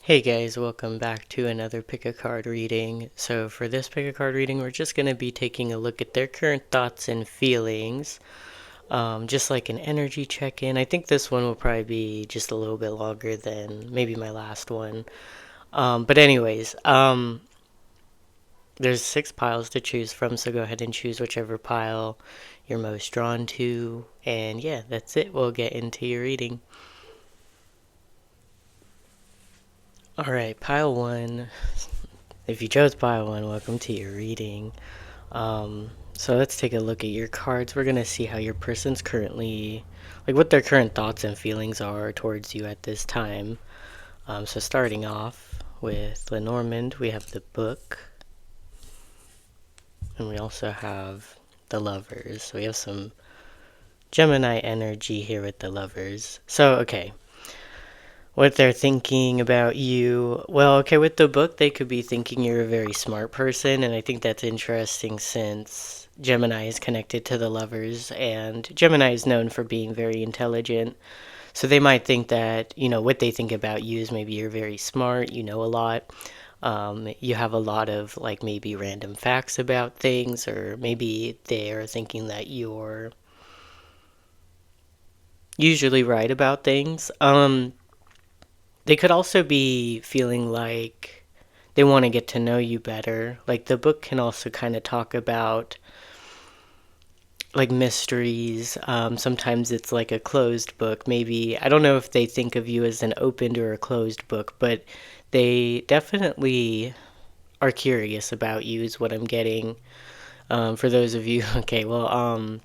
Hey guys, welcome back to another pick a card reading. So for this pick a card reading, we're just going to be taking a look at their current thoughts and feelings, just like an energy check-in. I think this one will probably be just a little bit longer than maybe my last one. But anyways, there's 6 piles to choose from, so go ahead and choose whichever pile you're most drawn to. And yeah, that's it. We'll get into your reading. Alright, pile 1. If you chose pile 1, welcome to your reading. So let's take a look at your cards. We're going to see how your person's currently, like what their current thoughts and feelings are towards you at this time. So starting off with Lenormand, we have the Book. And we also have the Lovers. So we have some Gemini energy here with the Lovers. So, okay. What they're thinking about you. Well, okay, with the Book, they could be thinking you're a very smart person, and I think that's interesting since Gemini is connected to the Lovers, and Gemini is known for being very intelligent. So they might think that, what they think about you is maybe you're very smart, you know a lot. You have a lot of, like, maybe random facts about things, or maybe they're thinking that you're usually right about things. They could also be feeling like they want to get to know you better. Like the Book can also kind of talk about like mysteries. Sometimes it's like a closed book. Maybe, I don't know if they think of you as an opened or a closed book, but they definitely are curious about you, is what I'm getting. For those of you, okay, well,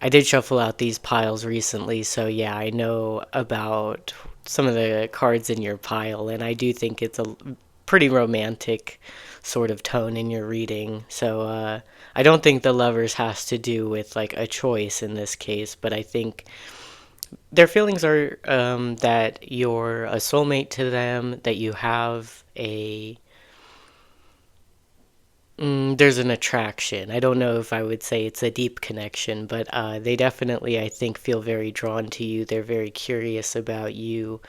I did shuffle out these piles recently, so yeah, I know about some of the cards in your pile, and I do think it's a pretty romantic sort of tone in your reading. So I don't think the Lovers has to do with like a choice in this case, but I think their feelings are that you're a soulmate to them, that you have a there's an attraction. I don't know if I would say it's a deep connection, but they definitely, I think, feel very drawn to you. They're very curious about you.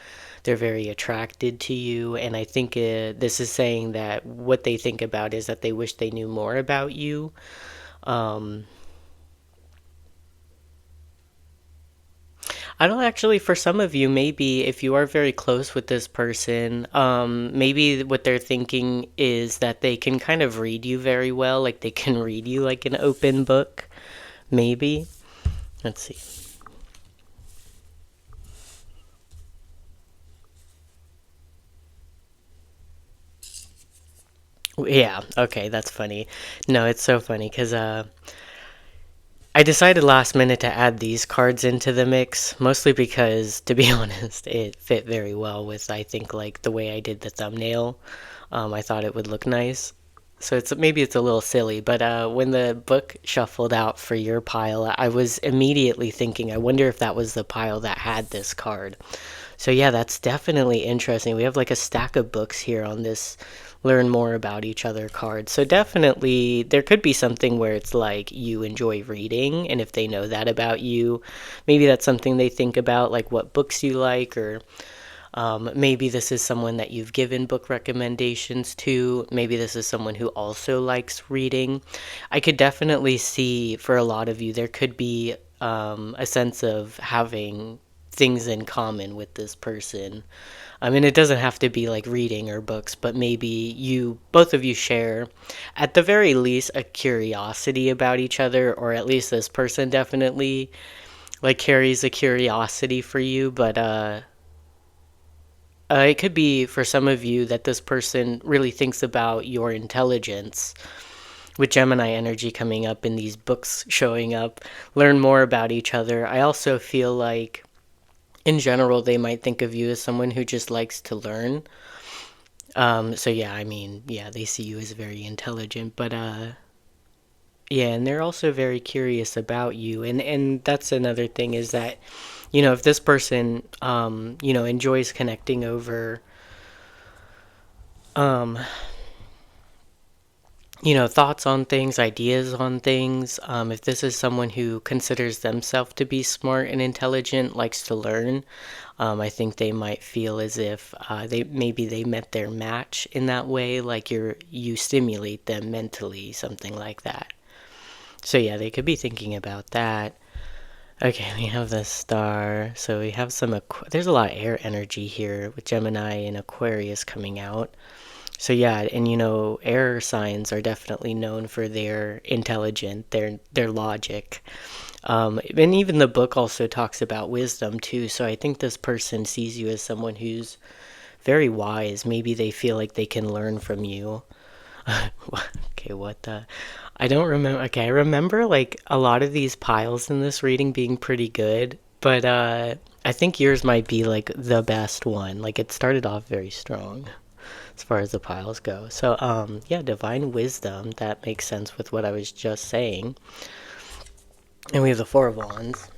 They're very attracted to you. And I think this is saying that what they think about is that they wish they knew more about you. Um, I don't actually, for some of you, maybe if you are very close with this person, maybe what they're thinking is that they can kind of read you very well, like they can read you like an open book, maybe. Let's see. Yeah, okay, that's funny. No, it's so funny because I decided last minute to add these cards into the mix, mostly because, to be honest, it fit very well with, I think, like the way I did the thumbnail. I thought it would look nice. So maybe it's a little silly, but when the Book shuffled out for your pile, I was immediately thinking, I wonder if that was the pile that had this card. So yeah, that's definitely interesting. We have like a stack of books here on this learn more about each other card. So definitely there could be something where it's like you enjoy reading, and if they know that about you, maybe that's something they think about, like what books you like, or maybe this is someone that you've given book recommendations to. Maybe this is someone who also likes reading. I could definitely see for a lot of you there could be a sense of having things in common with this person. I mean, it doesn't have to be like reading or books, but maybe both of you share, at the very least, a curiosity about each other, or at least this person definitely like carries a curiosity for you. But it could be for some of you that this person really thinks about your intelligence. With Gemini energy coming up and these books showing up, learn more about each other. I also feel like in general, they might think of you as someone who just likes to learn. So yeah, I mean, yeah, they see you as very intelligent, but yeah, and they're also very curious about you, and that's another thing is that, if this person, enjoys connecting over, um, thoughts on things, ideas on things. If this is someone who considers themselves to be smart and intelligent, likes to learn, I think they might feel as if they met their match in that way, like you stimulate them mentally, something like that. So yeah, they could be thinking about that. Okay, we have the star. So we have there's a lot of air energy here with Gemini and Aquarius coming out. So yeah, and air signs are definitely known for their intelligence, their logic. And even the book also talks about wisdom too. So I think this person sees you as someone who's very wise. Maybe they feel like they can learn from you. Okay, what the? I don't remember. Okay, I remember like a lot of these piles in this reading being pretty good, but I think yours might be like the best one. Like it started off very strong as far as the piles go. So yeah, divine wisdom, that makes sense with what I was just saying. And we have the Four of Wands.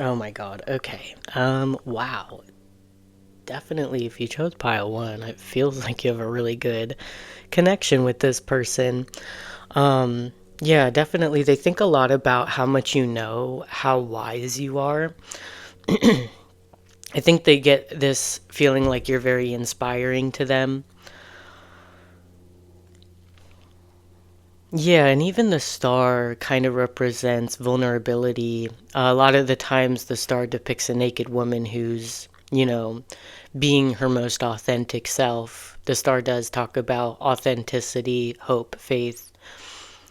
Oh my god. Okay. Wow. Definitely if you chose pile 1, it feels like you have a really good connection with this person. Yeah, definitely they think a lot about how much you know, how wise you are. I think they get this feeling like you're very inspiring to them. Yeah, and even the star kind of represents vulnerability. A lot of the times, the star depicts a naked woman who's, being her most authentic self. The star does talk about authenticity, hope, faith,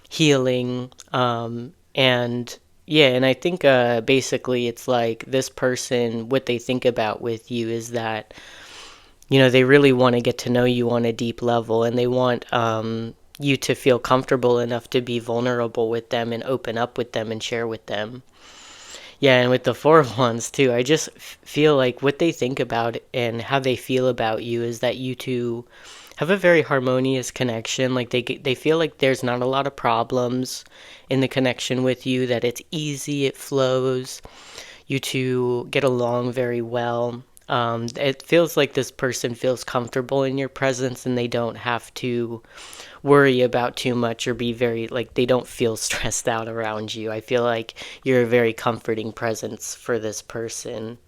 healing, and yeah, and I think basically it's like this person, what they think about with you is that they really want to get to know you on a deep level, and they want you to feel comfortable enough to be vulnerable with them and open up with them and share with them. Yeah, and with the Four of Wands too, I just feel like what they think about and how they feel about you is that you two have a very harmonious connection. Like they feel like there's not a lot of problems in the connection with you, that it's easy, it flows. You two get along very well. It feels like this person feels comfortable in your presence and they don't have to worry about too much or be very, like, they don't feel stressed out around you. I feel like you're a very comforting presence for this person.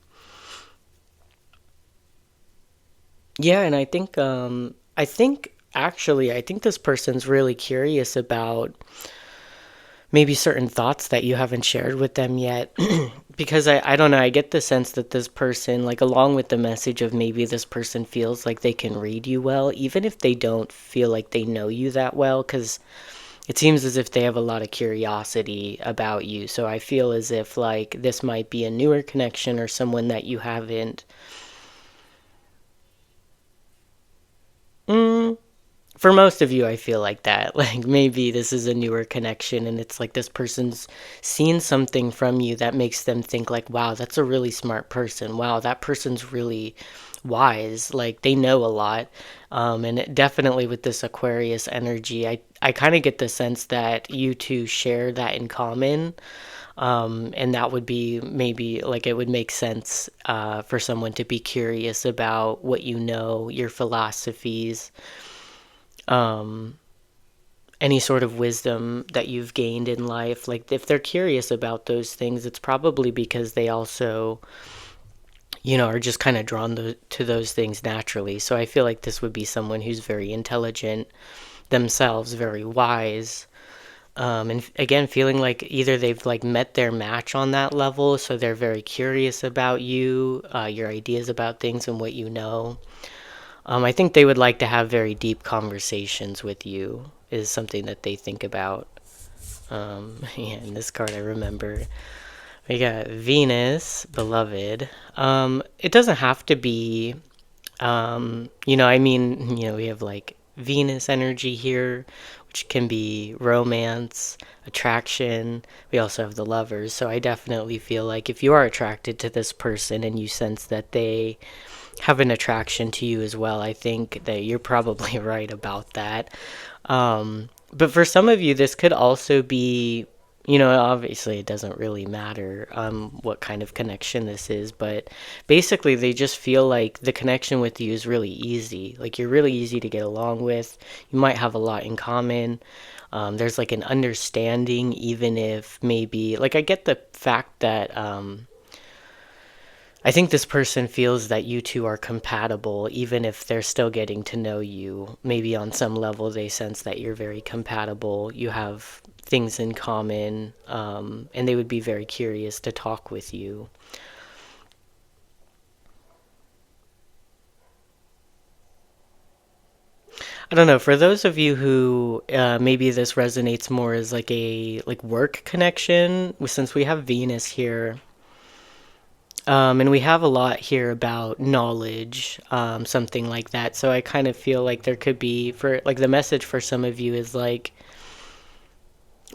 Yeah, and I think this person's really curious about maybe certain thoughts that you haven't shared with them yet. Because I don't know, I get the sense that this person, like, along with the message of maybe this person feels like they can read you well, even if they don't feel like they know you that well, because it seems as if they have a lot of curiosity about you. So I feel as if, like, this might be a newer connection or someone that you haven't. Mm, for most of you, I feel like that. Like maybe this is a newer connection and it's like this person's seen something from you that makes them think like, wow, that's a really smart person. Wow, that person's really wise. Like they know a lot. And definitely with this Aquarius energy, I kind of get the sense that you two share that in common. And that would be maybe like it would make sense for someone to be curious about what you know, your philosophies, um, any sort of wisdom that you've gained in life. Like if they're curious about those things, it's probably because they also, are just kind of drawn to those things naturally. So I feel like this would be someone who's very intelligent themselves, very wise. And again, feeling like either they've like met their match on that level, so they're very curious about you, your ideas about things and what you know. I think they would like to have very deep conversations with you, is something that they think about. Yeah, in this card I remember we got Venus, beloved. It doesn't have to be, we have like Venus energy here, which can be romance, attraction. We also have the lovers. So I definitely feel like if you are attracted to this person and you sense that they have an attraction to you as well, I think that you're probably right about that. But for some of you, this could also be obviously it doesn't really matter what kind of connection this is, but basically they just feel like the connection with you is really easy. Like you're really easy to get along with. You might have a lot in common. There's like an understanding, even if maybe, like I get the fact that I think this person feels that you two are compatible, even if they're still getting to know you. Maybe on some level they sense that you're very compatible, you have things in common, and they would be very curious to talk with you. I don't know, for those of you who maybe this resonates more as like a work connection, since we have Venus here. And we have a lot here about knowledge, something like that. So I kind of feel like there could be, for like the message for some of you is like,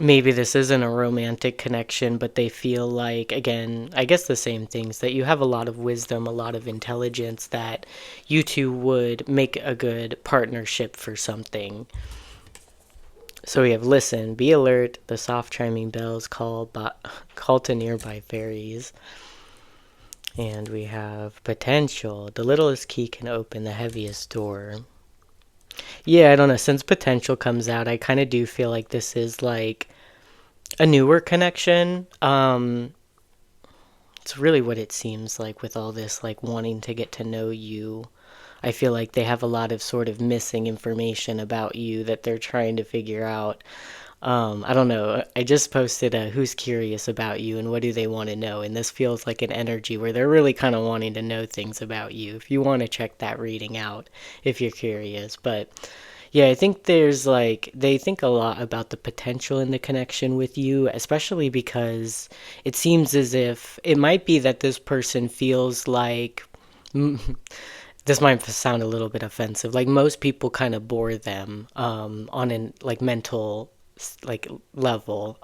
maybe this isn't a romantic connection, but they feel like, again, I guess the same things, that you have a lot of wisdom, a lot of intelligence, that you two would make a good partnership for something. So we have listen, be alert, the soft chiming bells call to nearby fairies. And we have potential. The littlest key can open the heaviest door. Yeah, I don't know. Since potential comes out, I kind of do feel like this is like a newer connection. It's really what it seems like with all this, like wanting to get to know you. I feel like they have a lot of sort of missing information about you that they're trying to figure out. I don't know. I just posted a who's curious about you and what do they want to know. And this feels like an energy where they're really kind of wanting to know things about you. If you want to check that reading out, if you're curious. But yeah, I think there's like, they think a lot about the potential in the connection with you, especially because it seems as if it might be that this person feels like, this might sound a little bit offensive, like most people kind of bore them on an like mental like level.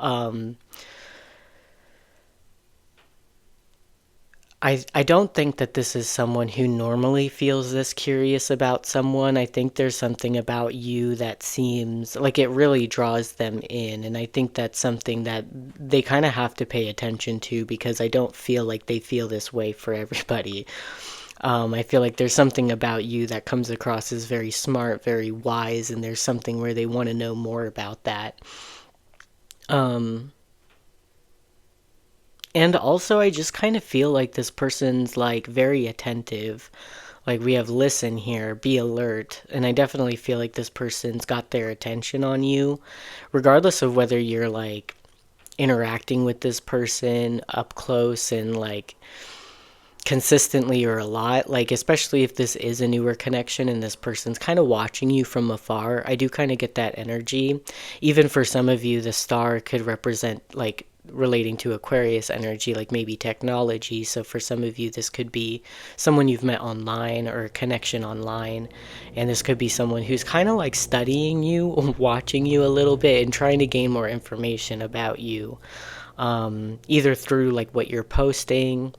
I don't think that this is someone who normally feels this curious about someone. I think there's something about you that seems like it really draws them in, and I think that's something that they kind of have to pay attention to, because I don't feel like they feel this way for everybody. I feel like there's something about you that comes across as very smart, very wise, and there's something where they want to know more about that. Um, and also, I just kind of feel like this person's like very attentive. Like we have listen here, be alert. And I definitely feel like this person's got their attention on you, regardless of whether you're like interacting with this person up close and like consistently or a lot, like especially if this is a newer connection and this person's kind of watching you from afar. I do kind of get that energy. Even for some of you, the star could represent like relating to Aquarius energy, like maybe technology. So for some of you, this could be someone you've met online or a connection online, and this could be someone who's kind of like studying you watching you a little bit and trying to gain more information about you, either through like what you're posting,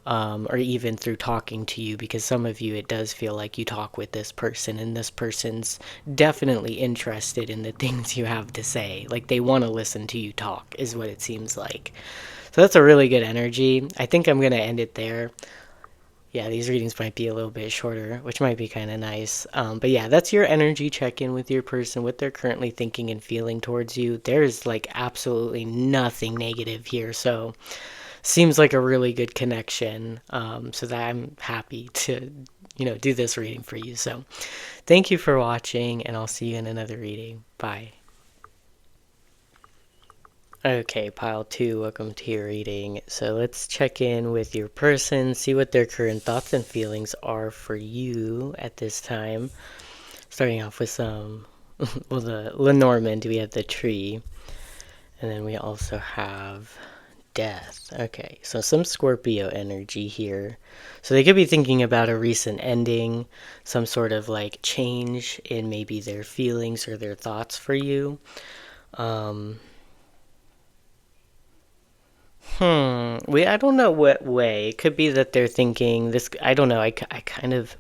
or even through talking to you, because some of you, it does feel like you talk with this person and this person's definitely interested in the things you have to say. Like they want to listen to you talk, is what it seems like. So that's a really good energy. I think I'm going to end it there. Yeah, these readings might be a little bit shorter, which might be kind of nice. But yeah, that's your energy check-in with your person, what they're currently thinking and feeling towards you. There's like absolutely nothing negative here. So seems like a really good connection, so that I'm happy to do this reading for you. So thank you for watching, and I'll see you in another reading. Bye. Okay, pile 2, welcome to your reading. So let's check in with your person, see what their current thoughts and feelings are for you at this time. Starting off with some well, the Lenormand, we have the tree, and then we also have death. Okay, so some Scorpio energy here. So they could be thinking about a recent ending, some sort of like change in maybe their feelings or their thoughts for you. I don't know what way. It could be that they're thinking this. I don't know. I kind of,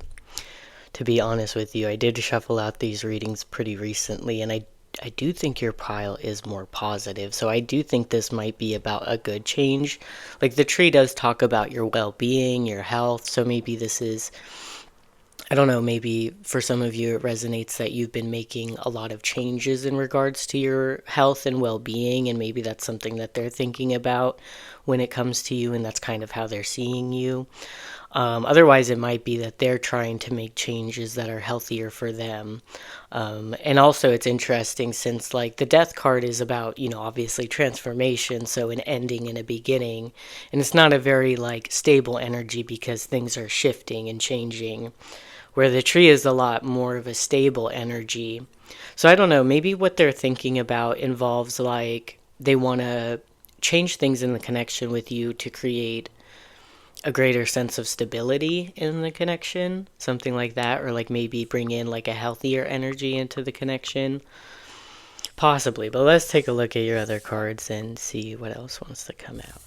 to be honest with you, I did shuffle out these readings pretty recently, and I I do think your pile is more positive. So I do think this might be about a good change. Like the tree does talk about your well-being, your health. So maybe this is, I don't know, maybe for some of you it resonates that you've been making a lot of changes in regards to your health and well-being, and maybe that's something that they're thinking about when it comes to you, and that's kind of how they're seeing you. Otherwise, it might be that they're trying to make changes that are healthier for them. And also, it's interesting since, like, the death card is about, obviously transformation, so an ending and a beginning. And it's not a very, like, stable energy because things are shifting and changing, where the tree is a lot more of a stable energy. So I don't know, maybe what they're thinking about involves, like, they want to change things in the connection with you to create a greater sense of stability in the connection, something like that, or like maybe bring in like a healthier energy into the connection. Possibly, but let's take a look at your other cards and see what else wants to come out.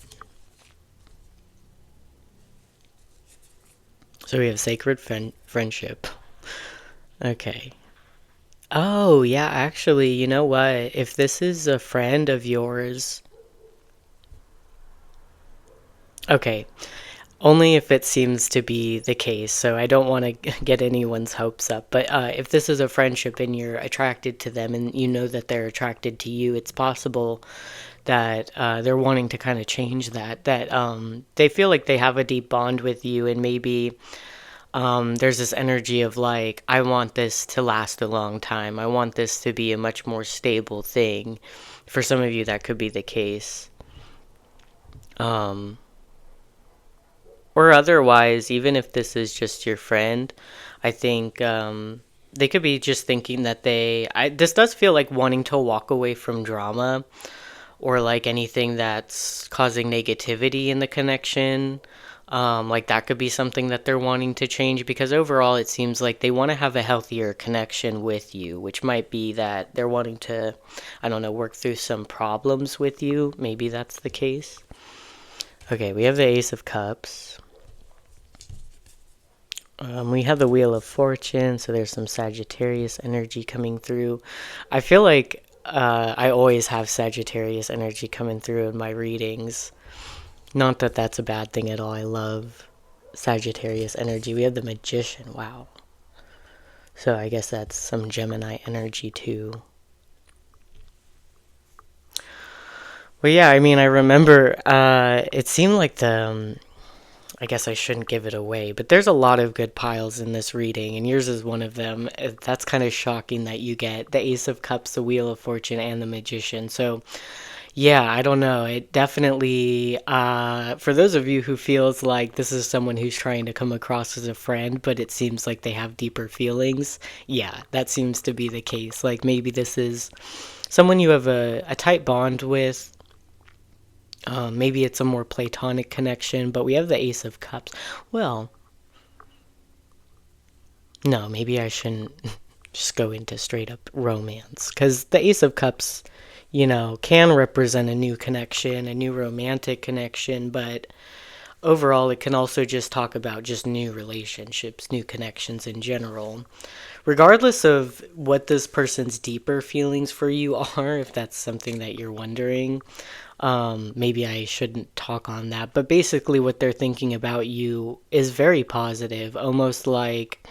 So we have Sacred Friendship. Okay. Oh, yeah, actually, you know what? If this is a friend of yours... Okay. Only if it seems to be the case, so I don't want to get anyone's hopes up. But if this is a friendship and you're attracted to them and you know that they're attracted to you, it's possible that they're wanting to kind of change that. That they feel like they have a deep bond with you, and maybe there's this energy of like, I want this to last a long time. I want this to be a much more stable thing. For some of you, that could be the case. Or otherwise, even if this is just your friend, I think they could be just thinking that this does feel like wanting to walk away from drama or like anything that's causing negativity in the connection. Like that could be something that they're wanting to change, because overall it seems like they want to have a healthier connection with you, which might be that they're wanting to, I don't know, work through some problems with you. Maybe that's the case. Okay, we have the Ace of Cups. We have the Wheel of Fortune, so there's some Sagittarius energy coming through. I feel like I always have Sagittarius energy coming through in my readings. Not that that's a bad thing at all. I love Sagittarius energy. We have the Magician. Wow. So I guess that's some Gemini energy too. Well, yeah, I mean, I remember it seemed like I guess I shouldn't give it away, but there's a lot of good piles in this reading, and yours is one of them. That's kind of shocking that you get the Ace of Cups, the Wheel of Fortune, and the Magician. So, yeah, I don't know. It definitely, for those of you who feels like this is someone who's trying to come across as a friend, but it seems like they have deeper feelings, yeah, that seems to be the case. Like maybe this is someone you have a tight bond with. Maybe it's a more platonic connection, but we have the Ace of Cups. Well, no, maybe I shouldn't just go into straight up romance, because the Ace of Cups, can represent a new connection, a new romantic connection, but overall it can also just talk about just new relationships, new connections in general. Regardless of what this person's deeper feelings for you are, if that's something that you're wondering, maybe I shouldn't talk on that, but basically what they're thinking about you is very positive, almost like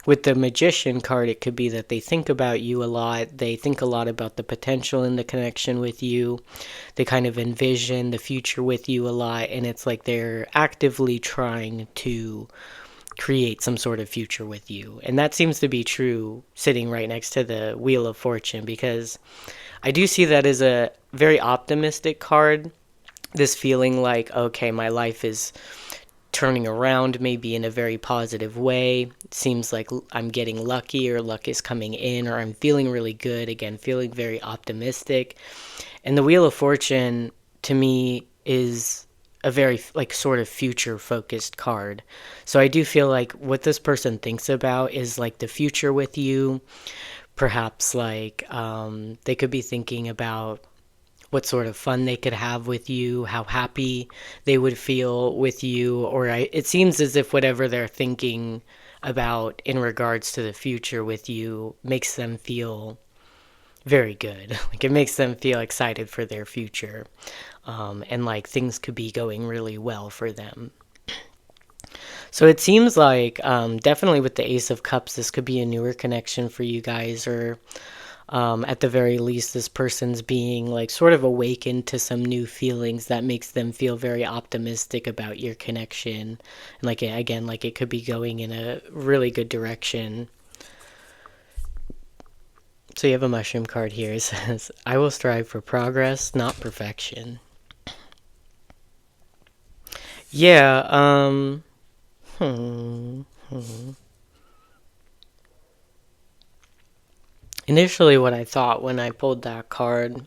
with the Magician card, it could be that they think about you a lot. They think a lot about the potential in the connection with you. They kind of envision the future with you a lot, and it's like they're actively trying to create some sort of future with you. And that seems to be true sitting right next to the Wheel of Fortune, because I do see that as a very optimistic card. This feeling like, okay, my life is turning around maybe in a very positive way. It seems like I'm getting lucky, or luck is coming in, or I'm feeling really good. Again, feeling very optimistic. And the Wheel of Fortune, to me, is a very like sort of future focused card. So I do feel like what this person thinks about is like the future with you. Perhaps like they could be thinking about what sort of fun they could have with you, how happy they would feel with you, or it seems as if whatever they're thinking about in regards to the future with you makes them feel very good. Like it makes them feel excited for their future. And like things could be going really well for them. So it seems like definitely with the Ace of Cups, this could be a newer connection for you guys, or at the very least, this person's being like sort of awakened to some new feelings that makes them feel very optimistic about your connection. And like again, like it could be going in a really good direction. So you have a mushroom card here. It says, I will strive for progress, not perfection. Yeah, initially what I thought when I pulled that card,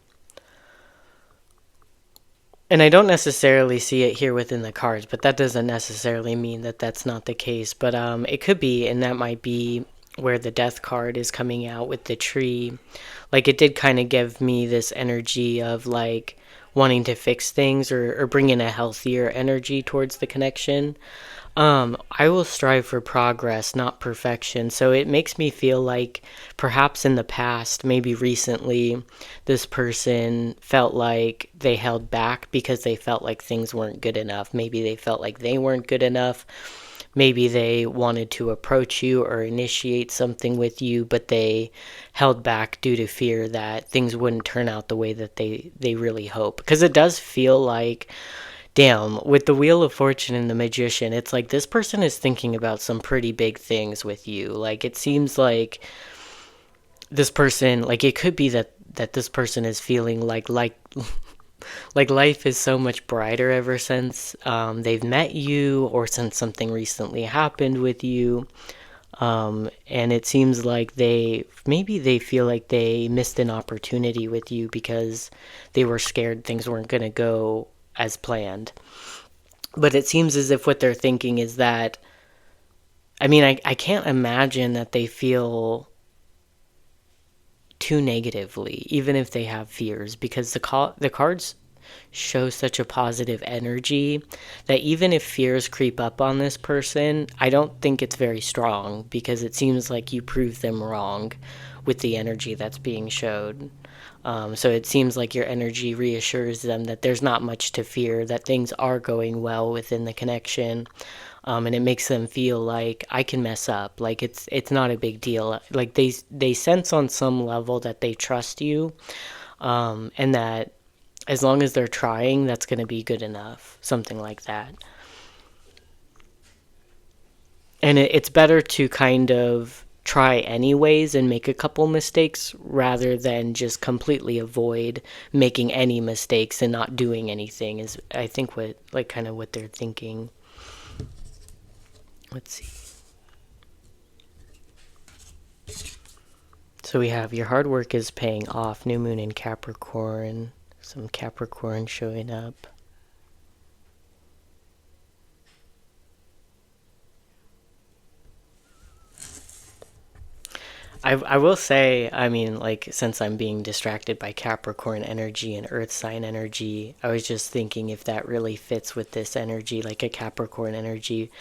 and I don't necessarily see it here within the cards, but that doesn't necessarily mean that that's not the case. But it could be, and that might be where the death card is coming out with the tree. Like it did kind of give me this energy of like wanting to fix things, or bring in a healthier energy towards the connection. I will strive for progress, not perfection. So it makes me feel like perhaps in the past, maybe recently, this person felt like they held back because they felt like things weren't good enough. Maybe they felt like they weren't good enough. Maybe they wanted to approach you or initiate something with you, but they held back due to fear that things wouldn't turn out the way that they really hope. Because it does feel like, damn, with the Wheel of Fortune and the Magician, it's like this person is thinking about some pretty big things with you. Like it seems like this person, like it could be that this person is feeling like life is so much brighter ever since they've met you, or since something recently happened with you. And it seems like they feel like they missed an opportunity with you because they were scared things weren't going to go as planned. But it seems as if what they're thinking is that, I mean, I can't imagine that they feel too negatively, even if they have fears, because the cards show such a positive energy that even if fears creep up on this person, I don't think it's very strong, because it seems like you proved them wrong with the energy that's being showed. So it seems like your energy reassures them that there's not much to fear, that things are going well within the connection. And it makes them feel like I can mess up, like it's not a big deal. Like they sense on some level that they trust you, and that as long as they're trying, that's going to be good enough, something like that. And it's better to kind of try anyways and make a couple mistakes rather than just completely avoid making any mistakes and not doing anything, is I think what, like, kind of what they're thinking. Let's see. So we have your hard work is paying off, new moon in Capricorn, some Capricorn showing up. I will say, I mean, like, since I'm being distracted by Capricorn energy and Earth sign energy, I was just thinking if that really fits with this energy, like a Capricorn energy.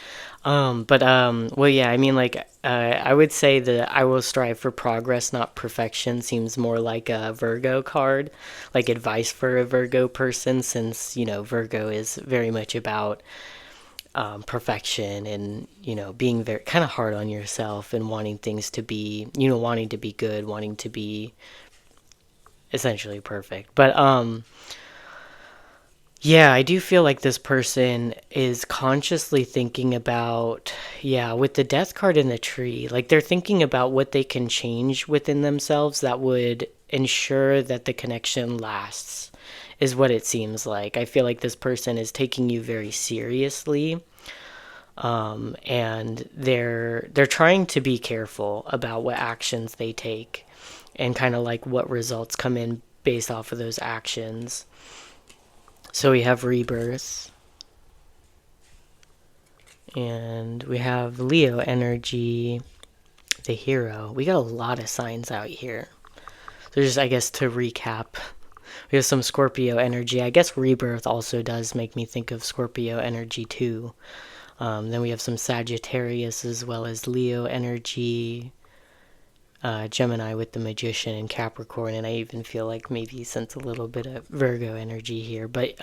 Well, yeah, I mean, like, I would say that I will strive for progress, not perfection, seems more like a Virgo card, like advice for a Virgo person, since, Virgo is very much about perfection, and being very kind of hard on yourself and wanting things to be, wanting to be good, wanting to be essentially perfect. But yeah, I do feel like this person is consciously thinking about, yeah, with the death card in the tree, like they're thinking about what they can change within themselves that would ensure that the connection lasts, is what it seems like. I feel like this person is taking you very seriously, and they're trying to be careful about what actions they take, and kind of like what results come in based off of those actions. So we have rebirth, and we have Leo energy, the hero. We got a lot of signs out here. So just, I guess, to recap, we have some Scorpio energy. I guess rebirth also does make me think of Scorpio energy too. Then we have some Sagittarius as well as Leo energy. Gemini with the Magician and Capricorn, and I even feel like maybe sense a little bit of Virgo energy here. But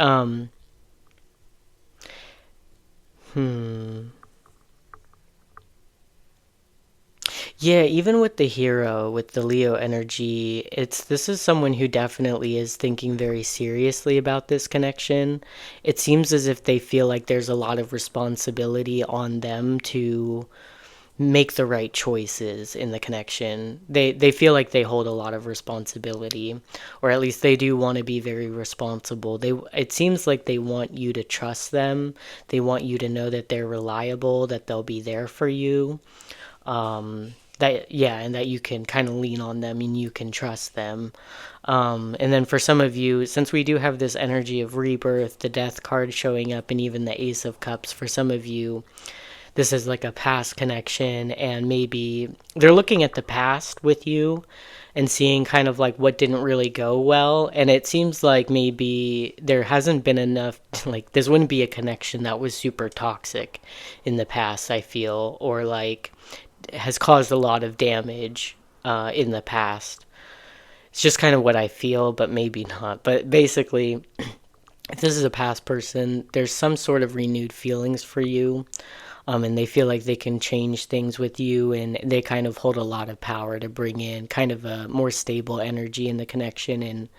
yeah, even with the hero, with the Leo energy, this is someone who definitely is thinking very seriously about this connection. It seems as if they feel like there's a lot of responsibility on them to make the right choices in the connection. They feel like they hold a lot of responsibility, or at least they do want to be very responsible. It seems like they want you to trust them. They want you to know that they're reliable, that they'll be there for you. And that you can kind of lean on them and you can trust them. And then for some of you, since we do have this energy of rebirth, the death card showing up, and even the Ace of Cups, for some of you, this is like a past connection, and maybe they're looking at the past with you and seeing kind of like what didn't really go well. And it seems like maybe there hasn't been enough, like this wouldn't be a connection that was super toxic in the past, I feel, or like has caused a lot of damage in the past. It's just kind of what I feel, but maybe not. But basically, if this is a past person, there's some sort of renewed feelings for you. And they feel like they can change things with you, and they kind of hold a lot of power to bring in kind of a more stable energy in the connection, and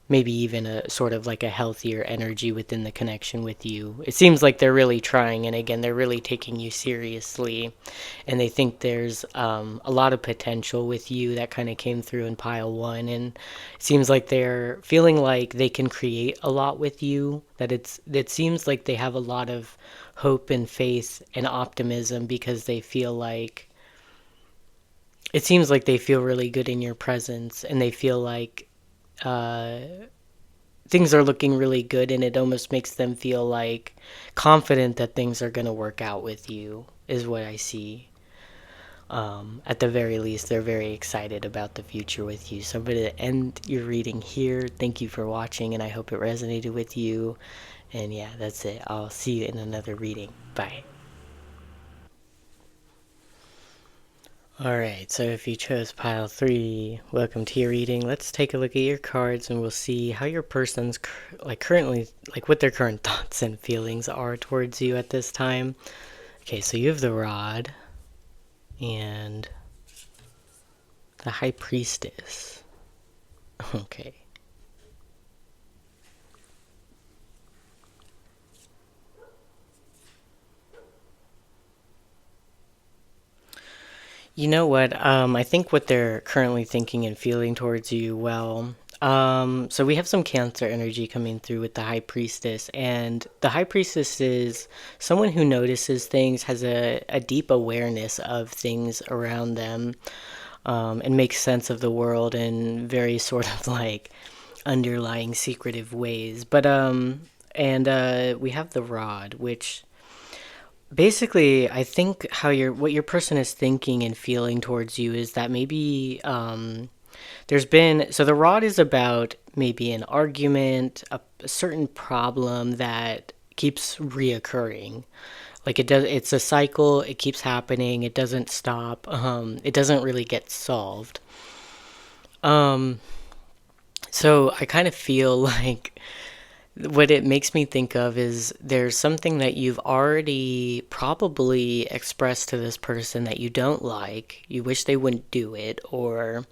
maybe even a sort of like a healthier energy within the connection with you. It seems like they're really trying, and again, they're really taking you seriously, and they think there's a lot of potential with you. That kind of came through in pile one, and it seems like they're feeling like they can create a lot with you, that it seems like they have a lot of hope and faith and optimism, because they feel like, it seems like they feel really good in your presence, and they feel like things are looking really good, and it almost makes them feel like confident that things are going to work out with you, is what I see. At the very least, they're very excited about the future with you. So I'm going to end your reading here. Thank you for watching, and I hope it resonated with you. And yeah, that's it. I'll see you in another reading. Bye. Alright, so if you chose pile 3, welcome to your reading. Let's take a look at your cards, and we'll see how your person's currently, like what their current thoughts and feelings are towards you at this time. Okay, so you have the Rod and the High Priestess. Okay. You know what? I think what they're currently thinking and feeling towards you, well, so we have some Cancer energy coming through with the High Priestess, and the High Priestess is someone who notices things, has a deep awareness of things around them, and makes sense of the world in very sort of like underlying secretive ways. But we have the Rod, which basically, I think what your person is thinking and feeling towards you is that maybe there's been, so the Rod is about maybe an argument, a certain problem that keeps reoccurring. Like it's a cycle. It keeps happening. It doesn't stop. It doesn't really get solved. So I kind of feel like what it makes me think of is there's something that you've already probably expressed to this person that you don't like. You wish they wouldn't do it, or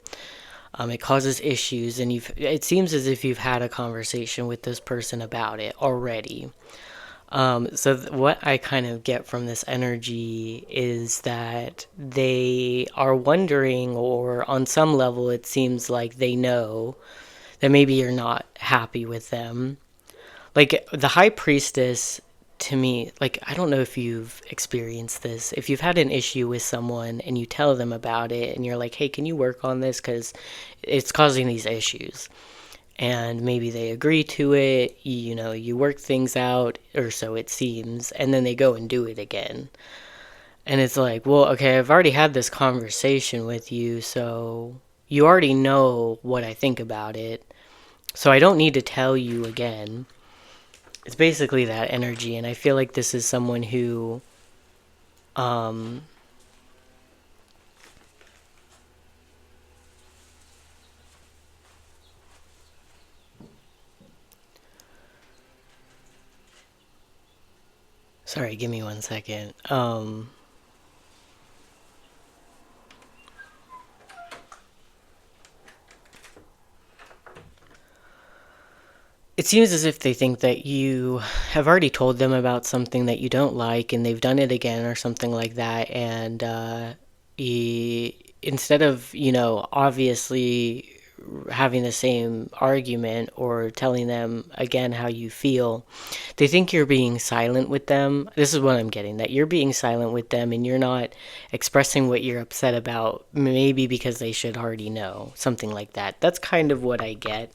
it causes issues, and it seems as if you've had a conversation with this person about it already. What I kind of get from this energy is that they are wondering, or on some level it seems like they know that maybe you're not happy with them. Like the High Priestess, to me, like, I don't know if you've experienced this. If you've had an issue with someone and you tell them about it and you're like, hey, can you work on this? Because it's causing these issues. And maybe they agree to it, you work things out, or so it seems, and then they go and do it again. And it's like, well, okay, I've already had this conversation with you, so you already know what I think about it. So I don't need to tell you again. It's basically that energy, and I feel like this is someone who Sorry, give me 1 second. It seems as if they think that you have already told them about something that you don't like and they've done it again or something like that. And instead of, obviously having the same argument or telling them again how you feel, they think you're being silent with them. This is what I'm getting, that you're being silent with them and you're not expressing what you're upset about, maybe because they should already know, something like that. That's kind of what I get.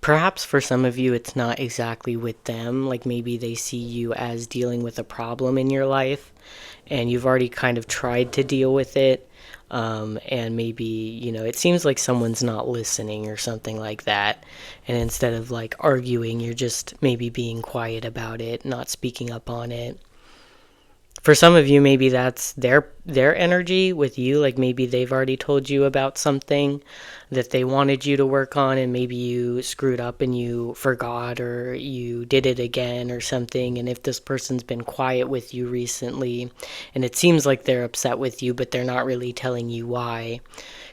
Perhaps for some of you, it's not exactly with them. Like maybe they see you as dealing with a problem in your life and you've already kind of tried to deal with it. And maybe, it seems like someone's not listening or something like that. And instead of like arguing, you're just maybe being quiet about it, not speaking up on it. For some of you, maybe that's their energy with you. Like maybe they've already told you about something that they wanted you to work on, and maybe you screwed up and you forgot, or you did it again or something. And if this person's been quiet with you recently and it seems like they're upset with you but they're not really telling you why,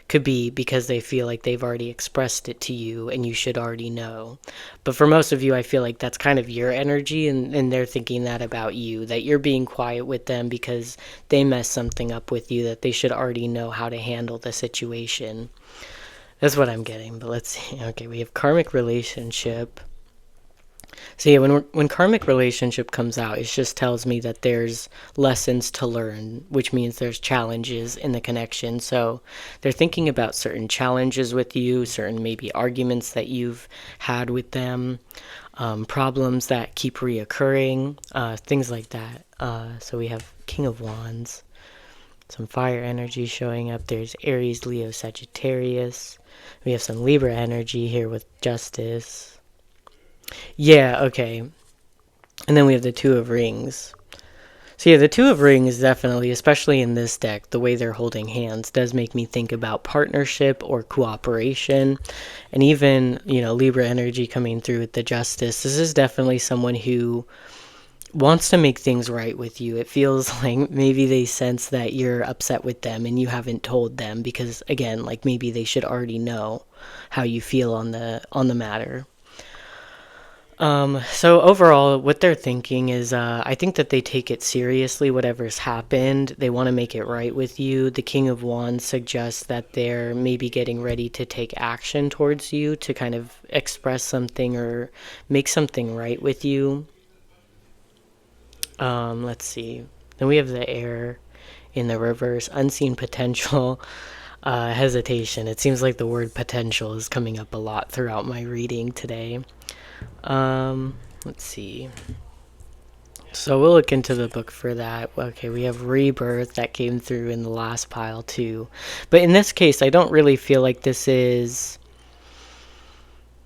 could be because they feel like they've already expressed it to you and you should already know. But for most of you, I feel like that's kind of your energy, and they're thinking that about you, that you're being quiet with them because they messed something up with you, that they should already know how to handle the situation. That's what I'm getting. But let's see. Okay, we have karmic relationship. So yeah, when karmic relationship comes out, it just tells me that there's lessons to learn, which means there's challenges in the connection. So they're thinking about certain challenges with you, certain maybe arguments that you've had with them, problems that keep reoccurring, things like that. So we have King of Wands, some fire energy showing up. There's Aries, Leo, Sagittarius. We have some Libra energy here with Justice. Yeah, okay. And then we have the Two of Rings. So yeah, the Two of Rings definitely, especially in this deck, the way they're holding hands does make me think about partnership or cooperation. And even, Libra energy coming through with the Justice. This is definitely someone who wants to make things right with you. It feels like maybe they sense that you're upset with them and you haven't told them because, again, like maybe they should already know how you feel on the matter. So overall, what they're thinking is, I think that they take it seriously, whatever's happened. They want to make it right with you. The King of Wands suggests that they're maybe getting ready to take action towards you to kind of express something or make something right with you. Let's see. Then we have the Air in the reverse, unseen potential, hesitation. It seems like the word potential is coming up a lot throughout my reading today. Let's see. So we'll look into the book for that. Okay, we have Rebirth that came through in the last pile too. But in this case, I don't really feel like this is,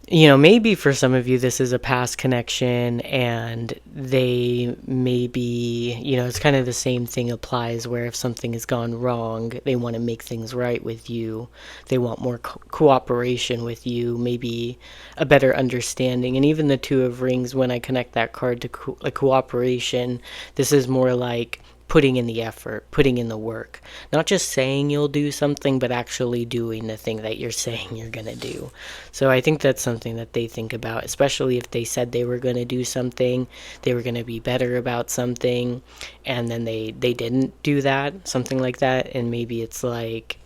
maybe for some of you this is a past connection and they maybe, it's kind of the same thing applies where if something has gone wrong, they want to make things right with you. They want more cooperation with you, maybe a better understanding. And even the Two of Rings, when I connect that card to cooperation, this is more like putting in the effort, putting in the work. Not just saying you'll do something, but actually doing the thing that you're saying you're going to do. So I think that's something that they think about, especially if they said they were going to do something, they were going to be better about something, and then they didn't do that, something like that. And maybe it's like,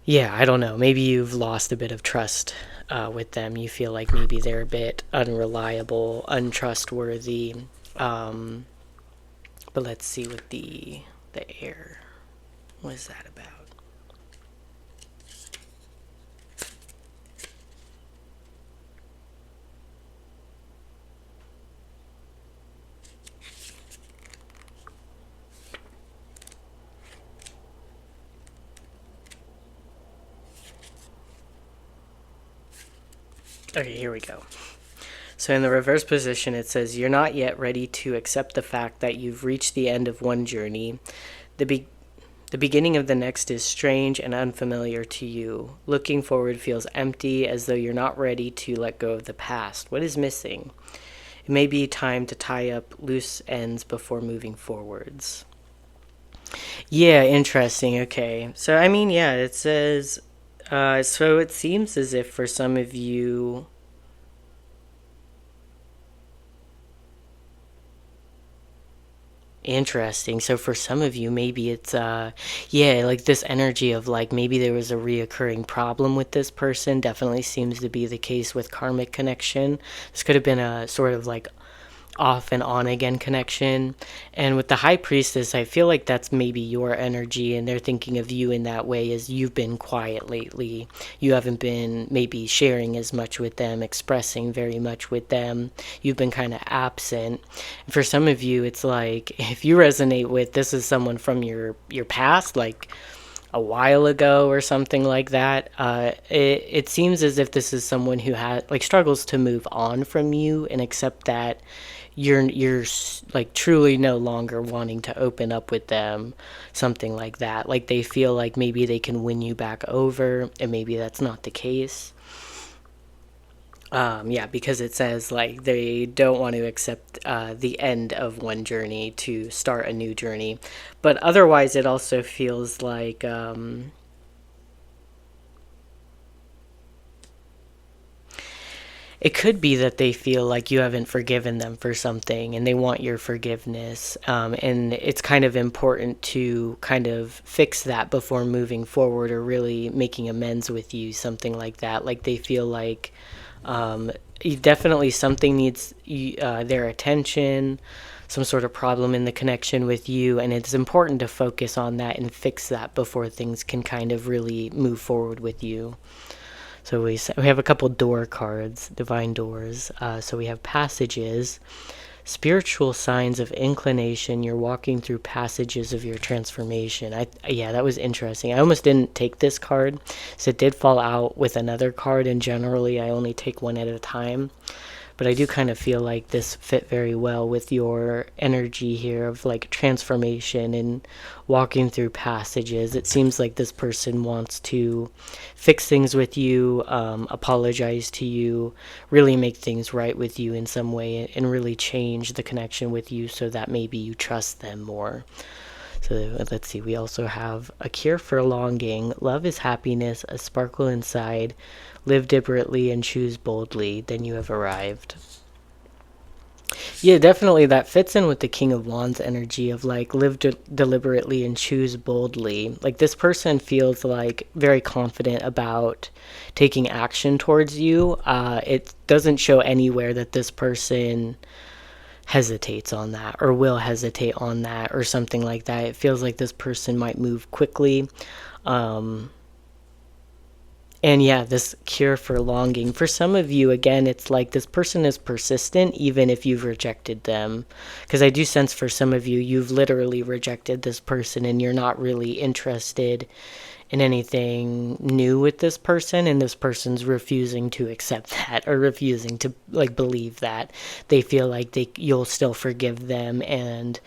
yeah, I don't know. Maybe you've lost a bit of trust with them. You feel like maybe they're a bit unreliable, untrustworthy. But let's see what the Air. What is that about? Okay, here we go. So in the reverse position, it says, you're not yet ready to accept the fact that you've reached the end of one journey. The beginning of the next is strange and unfamiliar to you. Looking forward feels empty, as though you're not ready to let go of the past. What is missing? It may be time to tie up loose ends before moving forwards. Yeah, interesting. Okay. So, I mean, yeah, it says, so it seems as if for some of you, interesting. So for some of you, maybe it's yeah, like this energy of like maybe there was a reoccurring problem with this person. Definitely seems to be the case with karmic connection. This could have been a sort of like off and on again connection. And with the high priestess, I feel like that's maybe your energy, and they're thinking of you in that way as you've been quiet lately. You haven't been maybe sharing as much with them, expressing very much with them. You've been kind of absent. And for some of you, it's like if you resonate with this is someone from your past, like a while ago or something like that, it seems as if this is someone who had like struggles to move on from you and accept that you're like truly no longer wanting to open up with them, something like that. Like they feel like maybe they can win you back over, and maybe that's not the case. Yeah, because it says like they don't want to accept the end of one journey to start a new journey, but otherwise it also feels like it could be that they feel like you haven't forgiven them for something and they want your forgiveness. And it's kind of important to kind of fix that before moving forward or really making amends with you, something like that. Like they feel like um, definitely something needs their attention, some sort of problem in the connection with you. And it's important to focus on that and fix that before things can kind of really move forward with you. So we have a couple door cards, divine doors. So we have passages, spiritual signs of inclination. You're walking through passages of your transformation. Yeah, that was interesting. I almost didn't take this card, so it did fall out with another card. And generally, I only take one at a time. But I do kind of feel like this fit very well with your energy here of like transformation and walking through passages. It seems like this person wants to fix things with you, apologize to you, really make things right with you in some way, and really change the connection with you so that maybe you trust them more. So let's see, we also have a cure for longing. Love is happiness, a sparkle inside. Live deliberately and choose boldly, then you have arrived. Yeah, definitely that fits in with the King of Wands energy of like live deliberately and choose boldly. Like this person feels like very confident about taking action towards you. It doesn't show anywhere that this person hesitates on that or will hesitate on that or something like that. It feels like this person might move quickly. Um, and yeah, this cure for longing. For some of you, again, it's like this person is persistent even if you've rejected them. Because I do sense for some of you, you've literally rejected this person and you're not really interested in anything new with this person, and this person's refusing to accept that or refusing to like believe that. They feel like you'll still forgive them and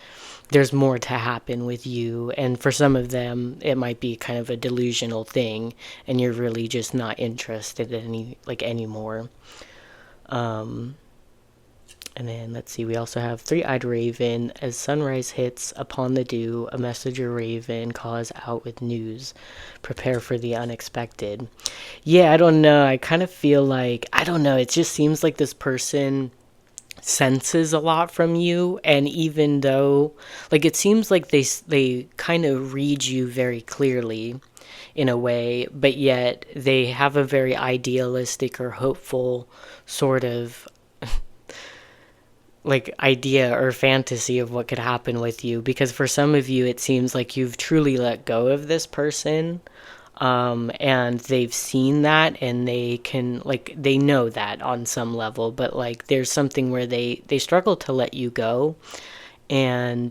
there's more to happen with you. And for some of them it might be kind of a delusional thing and you're really just not interested in anymore. um and then let's see, we also have three-eyed raven. As sunrise hits upon the dew, a messenger raven calls out with news. Prepare for the unexpected. Yeah, I don't know, I kind of feel like, I don't know, it just seems like this person senses a lot from you. And even though like it seems like they kind of read you very clearly in a way, but yet they have a very idealistic or hopeful sort of like idea or fantasy of what could happen with you. Because for some of you it seems like you've truly let go of this person, and they've seen that and they can like they know that on some level, but like there's something where they struggle to let you go. And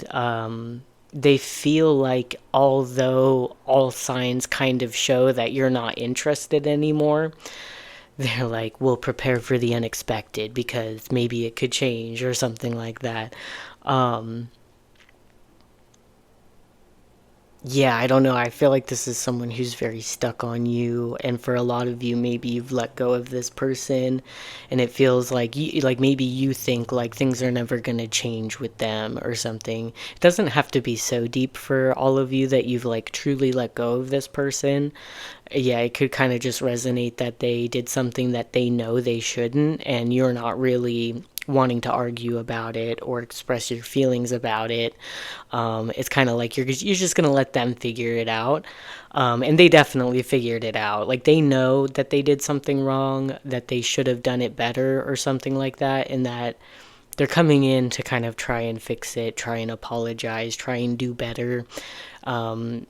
they feel like although all signs kind of show that you're not interested anymore, they're like, we'll prepare for the unexpected because maybe it could change or something like that. um Yeah, I don't know. I feel like this is someone who's very stuck on you, and for a lot of you, maybe you've let go of this person, and it feels like like maybe you think like things are never gonna change with them or something. It doesn't have to be so deep for all of you that you've like truly let go of this person. Yeah, it could kind of just resonate that they did something that they know they shouldn't, and you're not really wanting to argue about it or express your feelings about it. It's kind of like you're just gonna let them figure it out, and they definitely figured it out. Like they know that they did something wrong, that they should have done it better or something like that, and that they're coming in to kind of try and fix it, try and apologize, try and do better. Um,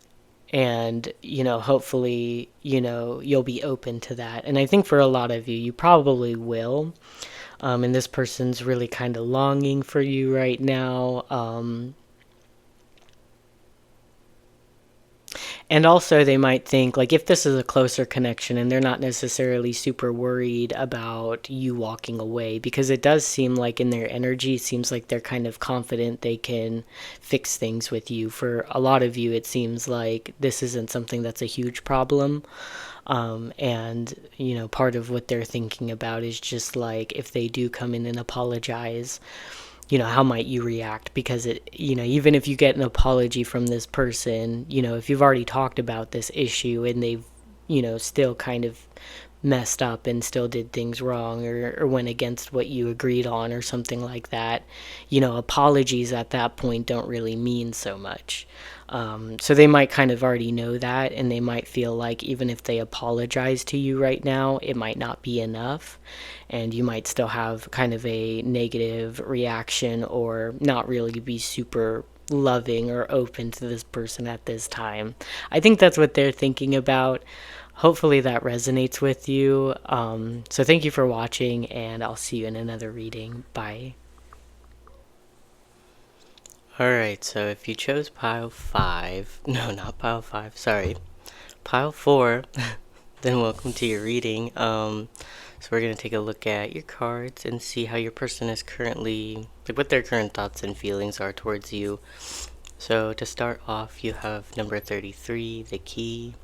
and hopefully you'll be open to that, and I think for a lot of you, you probably will. And this person's really kind of longing for you right now. And also, they might think, like, if this is a closer connection and they're not necessarily super worried about you walking away, because it does seem like in their energy, it seems like they're kind of confident they can fix things with you. For a lot of you, it seems like this isn't something that's a huge problem. And, part of what they're thinking about is just like if they do come in and apologize, how might you react? Because even if you get an apology from this person, if you've already talked about this issue and they've, still kind of messed up and still did things wrong, or went against what you agreed on or something like that, apologies at that point don't really mean so much. So they might kind of already know that, and they might feel like even if they apologize to you right now, it might not be enough, and you might still have kind of a negative reaction or not really be super loving or open to this person at this time. I think that's what they're thinking about. Hopefully that resonates with you. So thank you for watching, and I'll see you in another reading. Bye. Alright, so if you chose pile 5, no, not pile 5, sorry, pile 4, then welcome to your reading. So we're going to take a look at your cards and see how your person is currently, like what their current thoughts and feelings are towards you. So to start off, you have number 33, the key,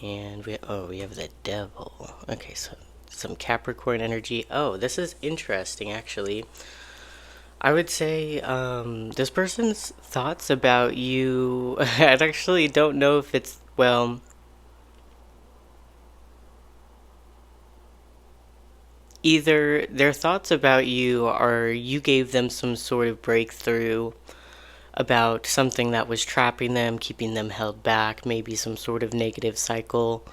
and we have the devil. Okay, so some Capricorn energy. Oh, this is interesting, actually. I would say this person's thoughts about you, I actually don't know if it's, well, either their thoughts about you are you gave them some sort of breakthrough about something that was trapping them, keeping them held back, maybe some sort of negative cycle,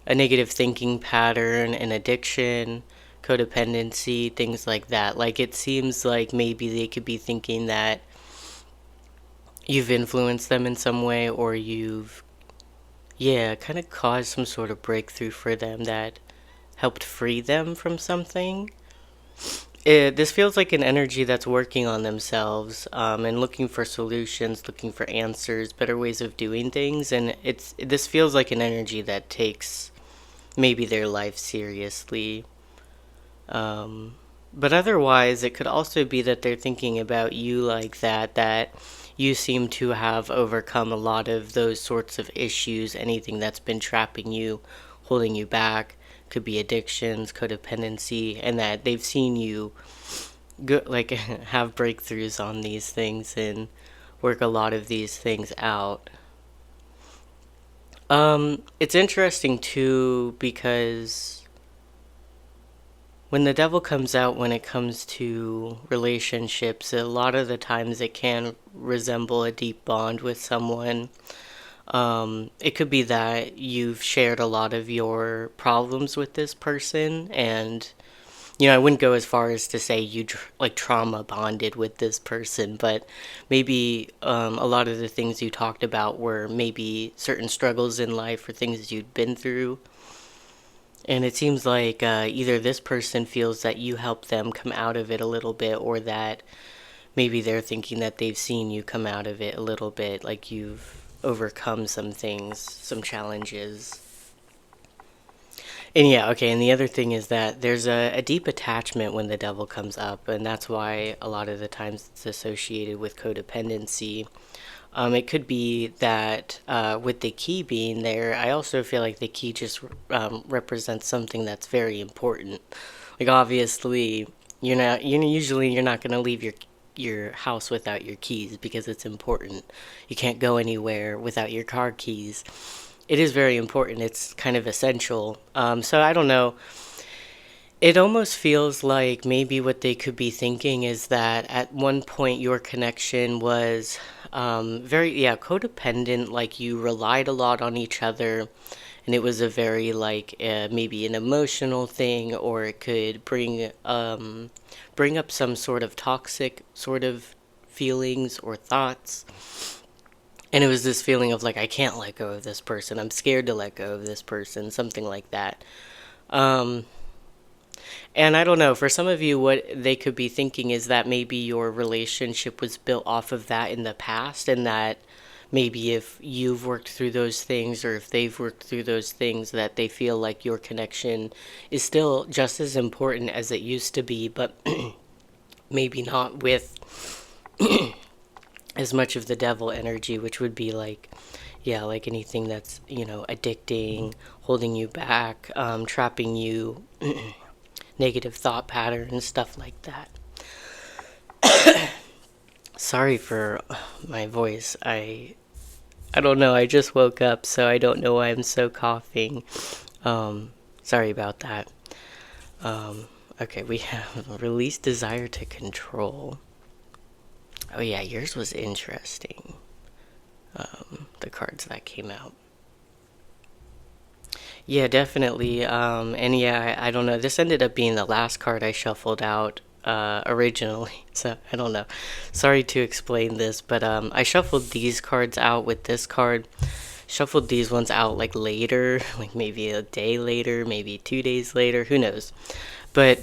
a negative thinking pattern, an addiction, codependency, things like that. Like it seems like maybe they could be thinking that you've influenced them in some way, or you've, yeah, kind of caused some sort of breakthrough for them that helped free them from something. This feels like an energy that's working on themselves, and looking for solutions, looking for answers, better ways of doing things. And this feels like an energy that takes maybe their life seriously. But otherwise, it could also be that they're thinking about you like that you seem to have overcome a lot of those sorts of issues, anything that's been trapping you, holding you back. Could be addictions, codependency, and that they've seen you go, like have breakthroughs on these things and work a lot of these things out. It's interesting too because when the devil comes out, when it comes to relationships, a lot of the times it can resemble a deep bond with someone. It could be that you've shared a lot of your problems with this person, and I wouldn't go as far as to say you like trauma bonded with this person, but maybe a lot of the things you talked about were maybe certain struggles in life or things you'd been through. And it seems like either this person feels that you helped them come out of it a little bit, or that maybe they're thinking that they've seen you come out of it a little bit, like you've overcome some things, some challenges. And yeah, okay, and the other thing is that there's a deep attachment when the devil comes up, and that's why a lot of the times it's associated with codependency. It could be that with the key being there, I also feel like the key just represents something that's very important. Like obviously, you're not going to leave your house without your keys because it's important. You can't go anywhere without your car keys. It is very important. It's kind of essential. So I don't know. It almost feels like maybe what they could be thinking is that at one point your connection was very, yeah, codependent. Like you relied a lot on each other, and it was a very like maybe an emotional thing, or it could bring up some sort of toxic sort of feelings or thoughts. And it was this feeling of like I can't let go of this person. I'm scared to let go of this person, something like that. Um, And I don't know, for some of you, what they could be thinking is that maybe your relationship was built off of that in the past, and that maybe if you've worked through those things or if they've worked through those things, that they feel like your connection is still just as important as it used to be, but maybe not with as much of the devil energy, which would be like, yeah, like anything that's, addicting, holding you back, trapping you. Negative thought patterns, stuff like that. Sorry for my voice. I don't know. I just woke up, so I don't know why I'm so coughing. Sorry about that. Okay, we have release desire to control. Oh yeah, yours was interesting. The cards that came out. Yeah, definitely. And yeah, I don't know. This ended up being the last card I shuffled out originally. So I don't know. Sorry to explain this, but I shuffled these cards out with this card. Shuffled these ones out like later, like maybe a day later, maybe 2 days later. Who knows? But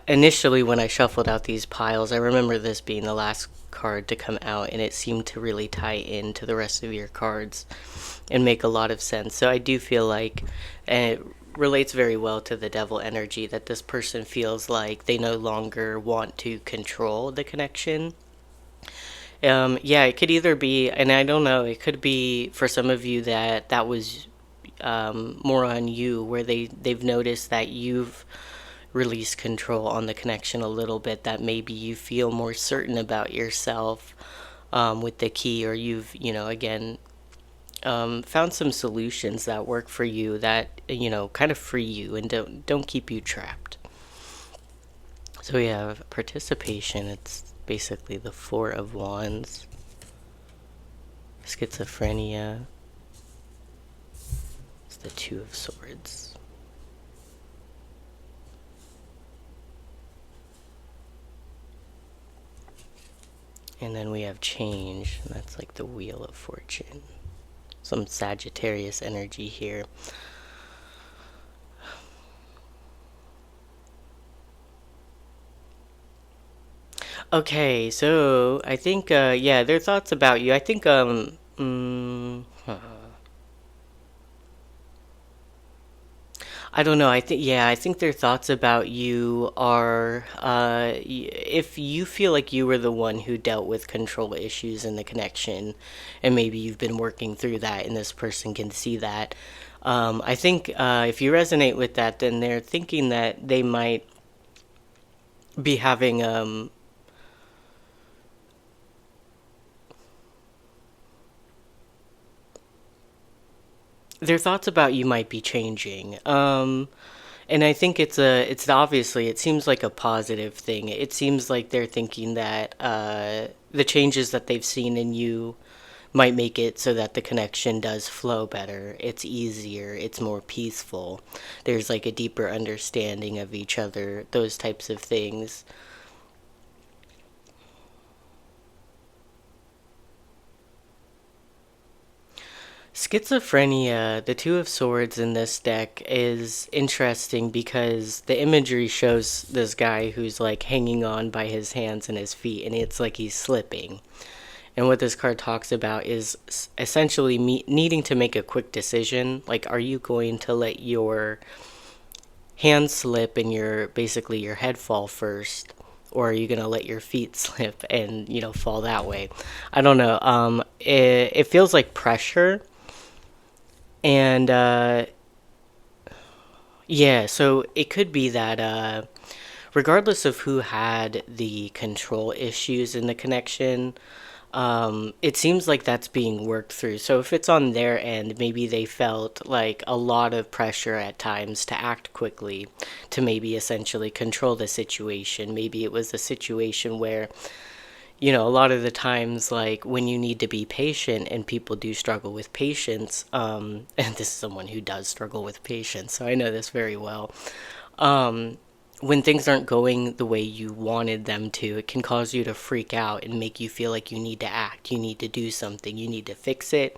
initially, when I shuffled out these piles, I remember this being the last card to come out, and it seemed to really tie into the rest of your cards and make a lot of sense. So I do feel like, and it relates very well to the devil energy, that this person feels like they no longer want to control the connection. Yeah, it could either be, and I don't know, it could be for some of you that that was more on you, where they've noticed that you've released control on the connection a little bit, that maybe you feel more certain about yourself with the key, or you've, again, found some solutions that work for you, that kind of free you and don't keep you trapped. So we have participation. It's basically the Four of Wands. Schizophrenia. It's the Two of Swords. And then we have change, and that's like the Wheel of Fortune. Some Sagittarius energy here. Okay, so I think, yeah, their thoughts about you. I think, I don't know. I think their thoughts about you are, if you feel like you were the one who dealt with control issues in the connection, and maybe you've been working through that, and this person can see that. I think if you resonate with that, then they're thinking that they might be having their thoughts about you might be changing. And I think it's obviously, it seems like a positive thing. It seems like they're thinking that the changes that they've seen in you might make it so that the connection does flow better. It's easier, it's more peaceful. There's like a deeper understanding of each other, those types of things. Schizophrenia, the Two of Swords in this deck is interesting because the imagery shows this guy who's like hanging on by his hands and his feet, and it's like he's slipping. And what this card talks about is essentially needing to make a quick decision. Like, are you going to let your hand slip and basically your head fall first? or are you gonna let your feet slip and, you know, fall that way? I don't know. It feels like pressure, and yeah, so it could be that regardless of who had the control issues in the connection, it seems like that's being worked through. So if it's on their end, maybe they felt like a lot of pressure at times to act quickly, to maybe essentially control the situation. Maybe it was a situation where, you know, a lot of the times, like when you need to be patient, and people do struggle with patience, and this is someone who does struggle with patience, so I know this very well. When things aren't going the way you wanted them to, it can cause you to freak out and make you feel like you need to act, you need to do something, you need to fix it.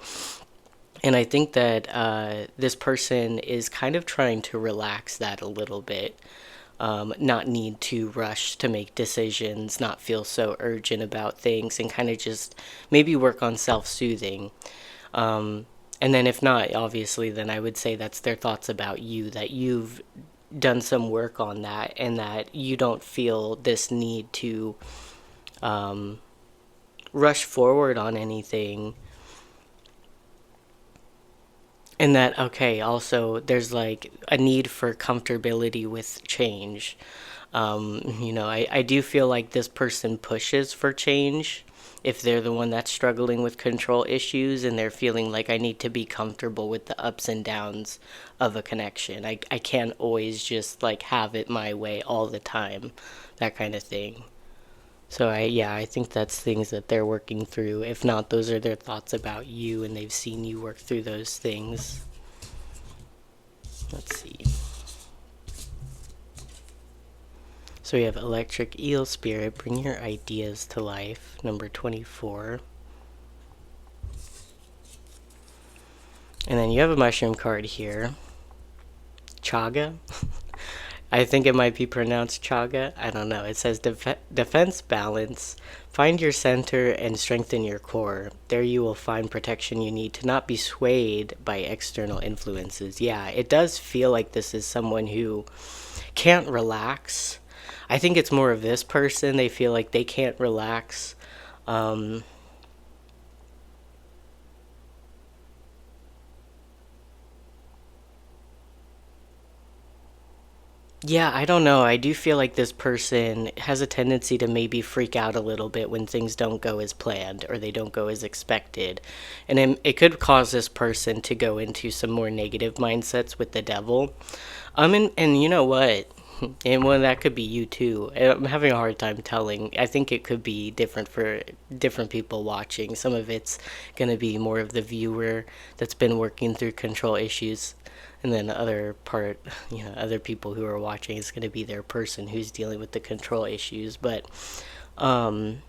And I think that this person is kind of trying to relax that a little bit. Not need to rush to make decisions, not feel so urgent about things, and kind of just maybe work on self soothing. And then, if not, obviously, then I would say that's their thoughts about you, that you've done some work on that, and that you don't feel this need to rush forward on anything. And that, okay, also there's like a need for comfortability with change. You know, I do feel like this person pushes for change if they're the one that's struggling with control issues, and they're feeling like I need to be comfortable with the ups and downs of a connection. I can't always just like have it my way all the time, that kind of thing. So I think that's things that they're working through. If not, those are their thoughts about you, and they've seen you work through those things. Let's see. So we have Electric Eel Spirit, bring your ideas to life, number 24. And then you have a mushroom card here. Chaga? I think it might be pronounced Chaga. I don't know. It says defense balance. Find your center and strengthen your core. There you will find protection you need to not be swayed by external influences. Yeah, it does feel like this is someone who can't relax. I think it's more of this person. They feel like they can't relax. Yeah, I don't know. I do feel like this person has a tendency to maybe freak out a little bit when things don't go as planned, or they don't go as expected. And it could cause this person to go into some more negative mindsets with the devil. And you know what? And well, that could be you too. I'm having a hard time telling. I think it could be different for different people watching. Some of it's going to be more of the viewer that's been working through control issues, and then the other part, you know, other people who are watching is going to be their person who's dealing with the control issues. Um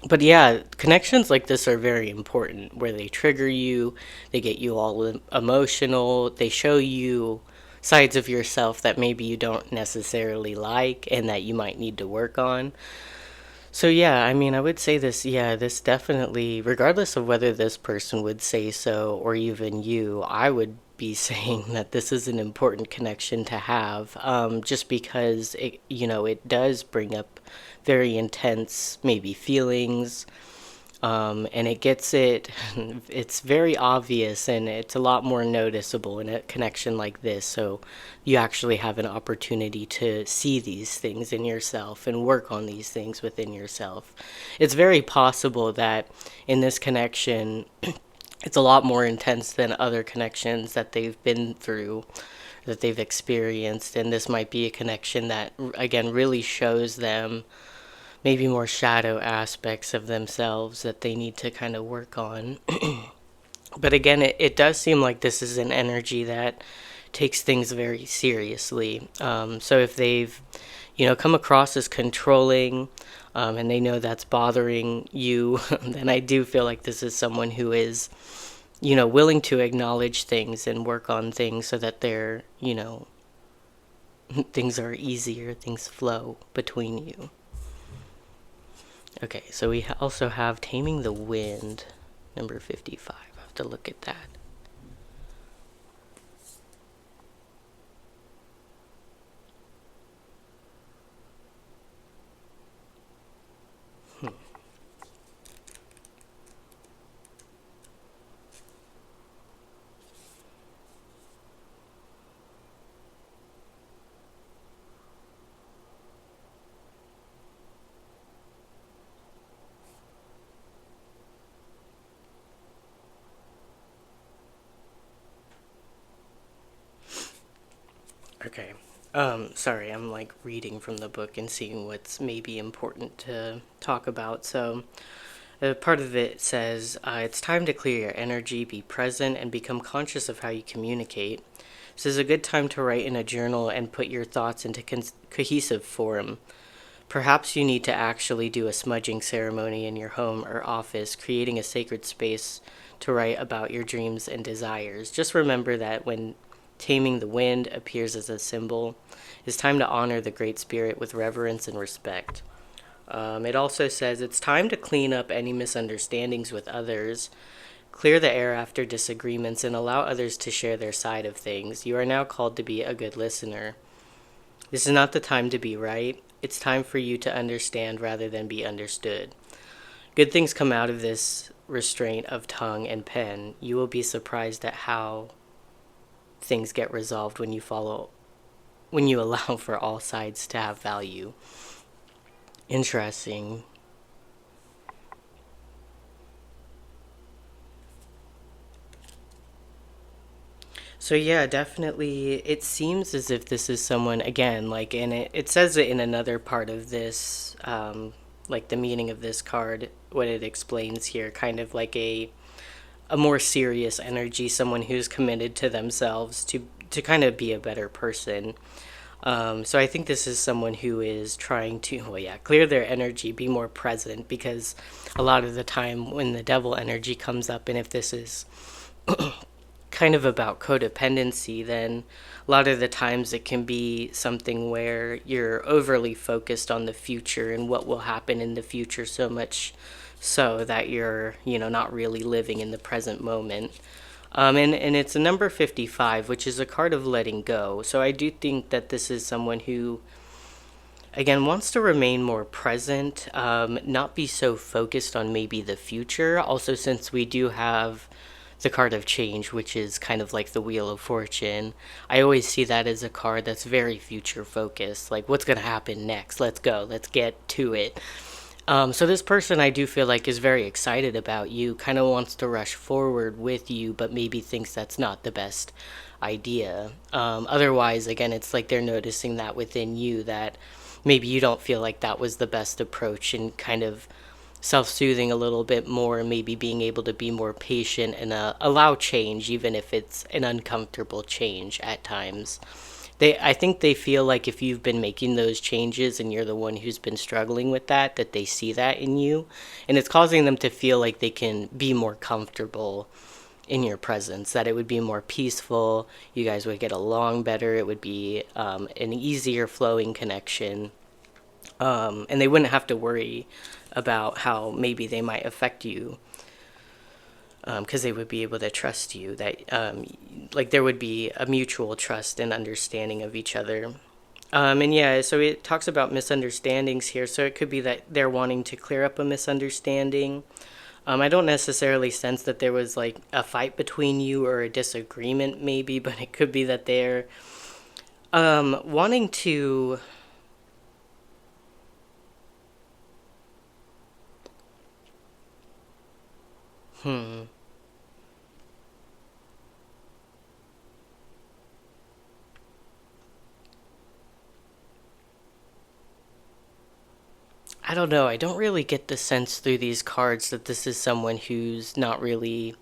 but yeah, connections like this are very important, where they trigger you, they get you all emotional, they show you sides of yourself that maybe you don't necessarily like and that you might need to work on. So yeah, I mean, I would say this, yeah, this definitely, regardless of whether this person would say so or even you, I would be saying that this is an important connection to have, just because it, you know, it does bring up very intense, maybe feelings, and it gets it, it's very obvious, and it's a lot more noticeable in a connection like this. So you actually have an opportunity to see these things in yourself and work on these things within yourself. It's very possible that in this connection, it's a lot more intense than other connections that they've been through, that they've experienced. And this might be a connection that, again, really shows them maybe more shadow aspects of themselves that they need to kind of work on. But again, it does seem like this is an energy that takes things very seriously. So if they've, you know, come across as controlling, and they know that's bothering you, then I do feel like this is someone who is, you know, willing to acknowledge things and work on things so that they're, you know, things are easier, things flow between you. Okay, so we also have Taming the Wind, number 55. I have to look at that. Okay. Sorry, I'm like reading from the book and seeing what's maybe important to talk about. So, part of it says, it's time to clear your energy, be present, and become conscious of how you communicate. This is a good time to write in a journal and put your thoughts into cohesive form. Perhaps you need to actually do a smudging ceremony in your home or office, creating a sacred space to write about your dreams and desires. Just remember that when taming the wind appears as a symbol, it's time to honor the Great Spirit with reverence and respect. It also says it's time to clean up any misunderstandings with others, clear the air after disagreements, and allow others to share their side of things. You are now called to be a good listener. This is not the time to be right. It's time for you to understand rather than be understood. Good things come out of this restraint of tongue and pen. You will be surprised at how things get resolved when you allow for all sides to have value. Interesting. So yeah, definitely it seems as if this is someone again, like in it says it in another part of this, like the meaning of this card, what it explains here, kind of like a more serious energy, someone who's committed to themselves to kind of be a better person. So I think this is someone who is trying to, well, yeah, clear their energy, be more present, because a lot of the time when the devil energy comes up, and if this is kind of about codependency, then a lot of the times it can be something where you're overly focused on the future and what will happen in the future, so much so that you're, not really living in the present moment. And it's a number 55, which is a card of letting go. So I do think that this is someone who, again, wants to remain more present, not be so focused on maybe the future. Also, since we do have the card of change, which is kind of like the Wheel of Fortune, I always see that as a card that's very future focused. Like, what's going to happen next? Let's go. Let's get to it. So this person I do feel like is very excited about you, kind of wants to rush forward with you, but maybe thinks that's not the best idea. Otherwise, again, it's like they're noticing that within you, that maybe you don't feel like that was the best approach, and kind of self-soothing a little bit more, maybe being able to be more patient and allow change, even if it's an uncomfortable change at times. I think they feel like if you've been making those changes and you're the one who's been struggling with that they see that in you, and it's causing them to feel like they can be more comfortable in your presence, that it would be more peaceful, you guys would get along better, it would be an easier flowing connection, and they wouldn't have to worry about how maybe they might affect you, because they would be able to trust you, that like there would be a mutual trust and understanding of each other. And yeah, so it talks about misunderstandings here, so it could be that they're wanting to clear up a misunderstanding. I don't necessarily sense that there was like a fight between you or a disagreement maybe, but it could be that they're wanting to hmm I don't know. I don't really get the sense through these cards that this is someone who's not really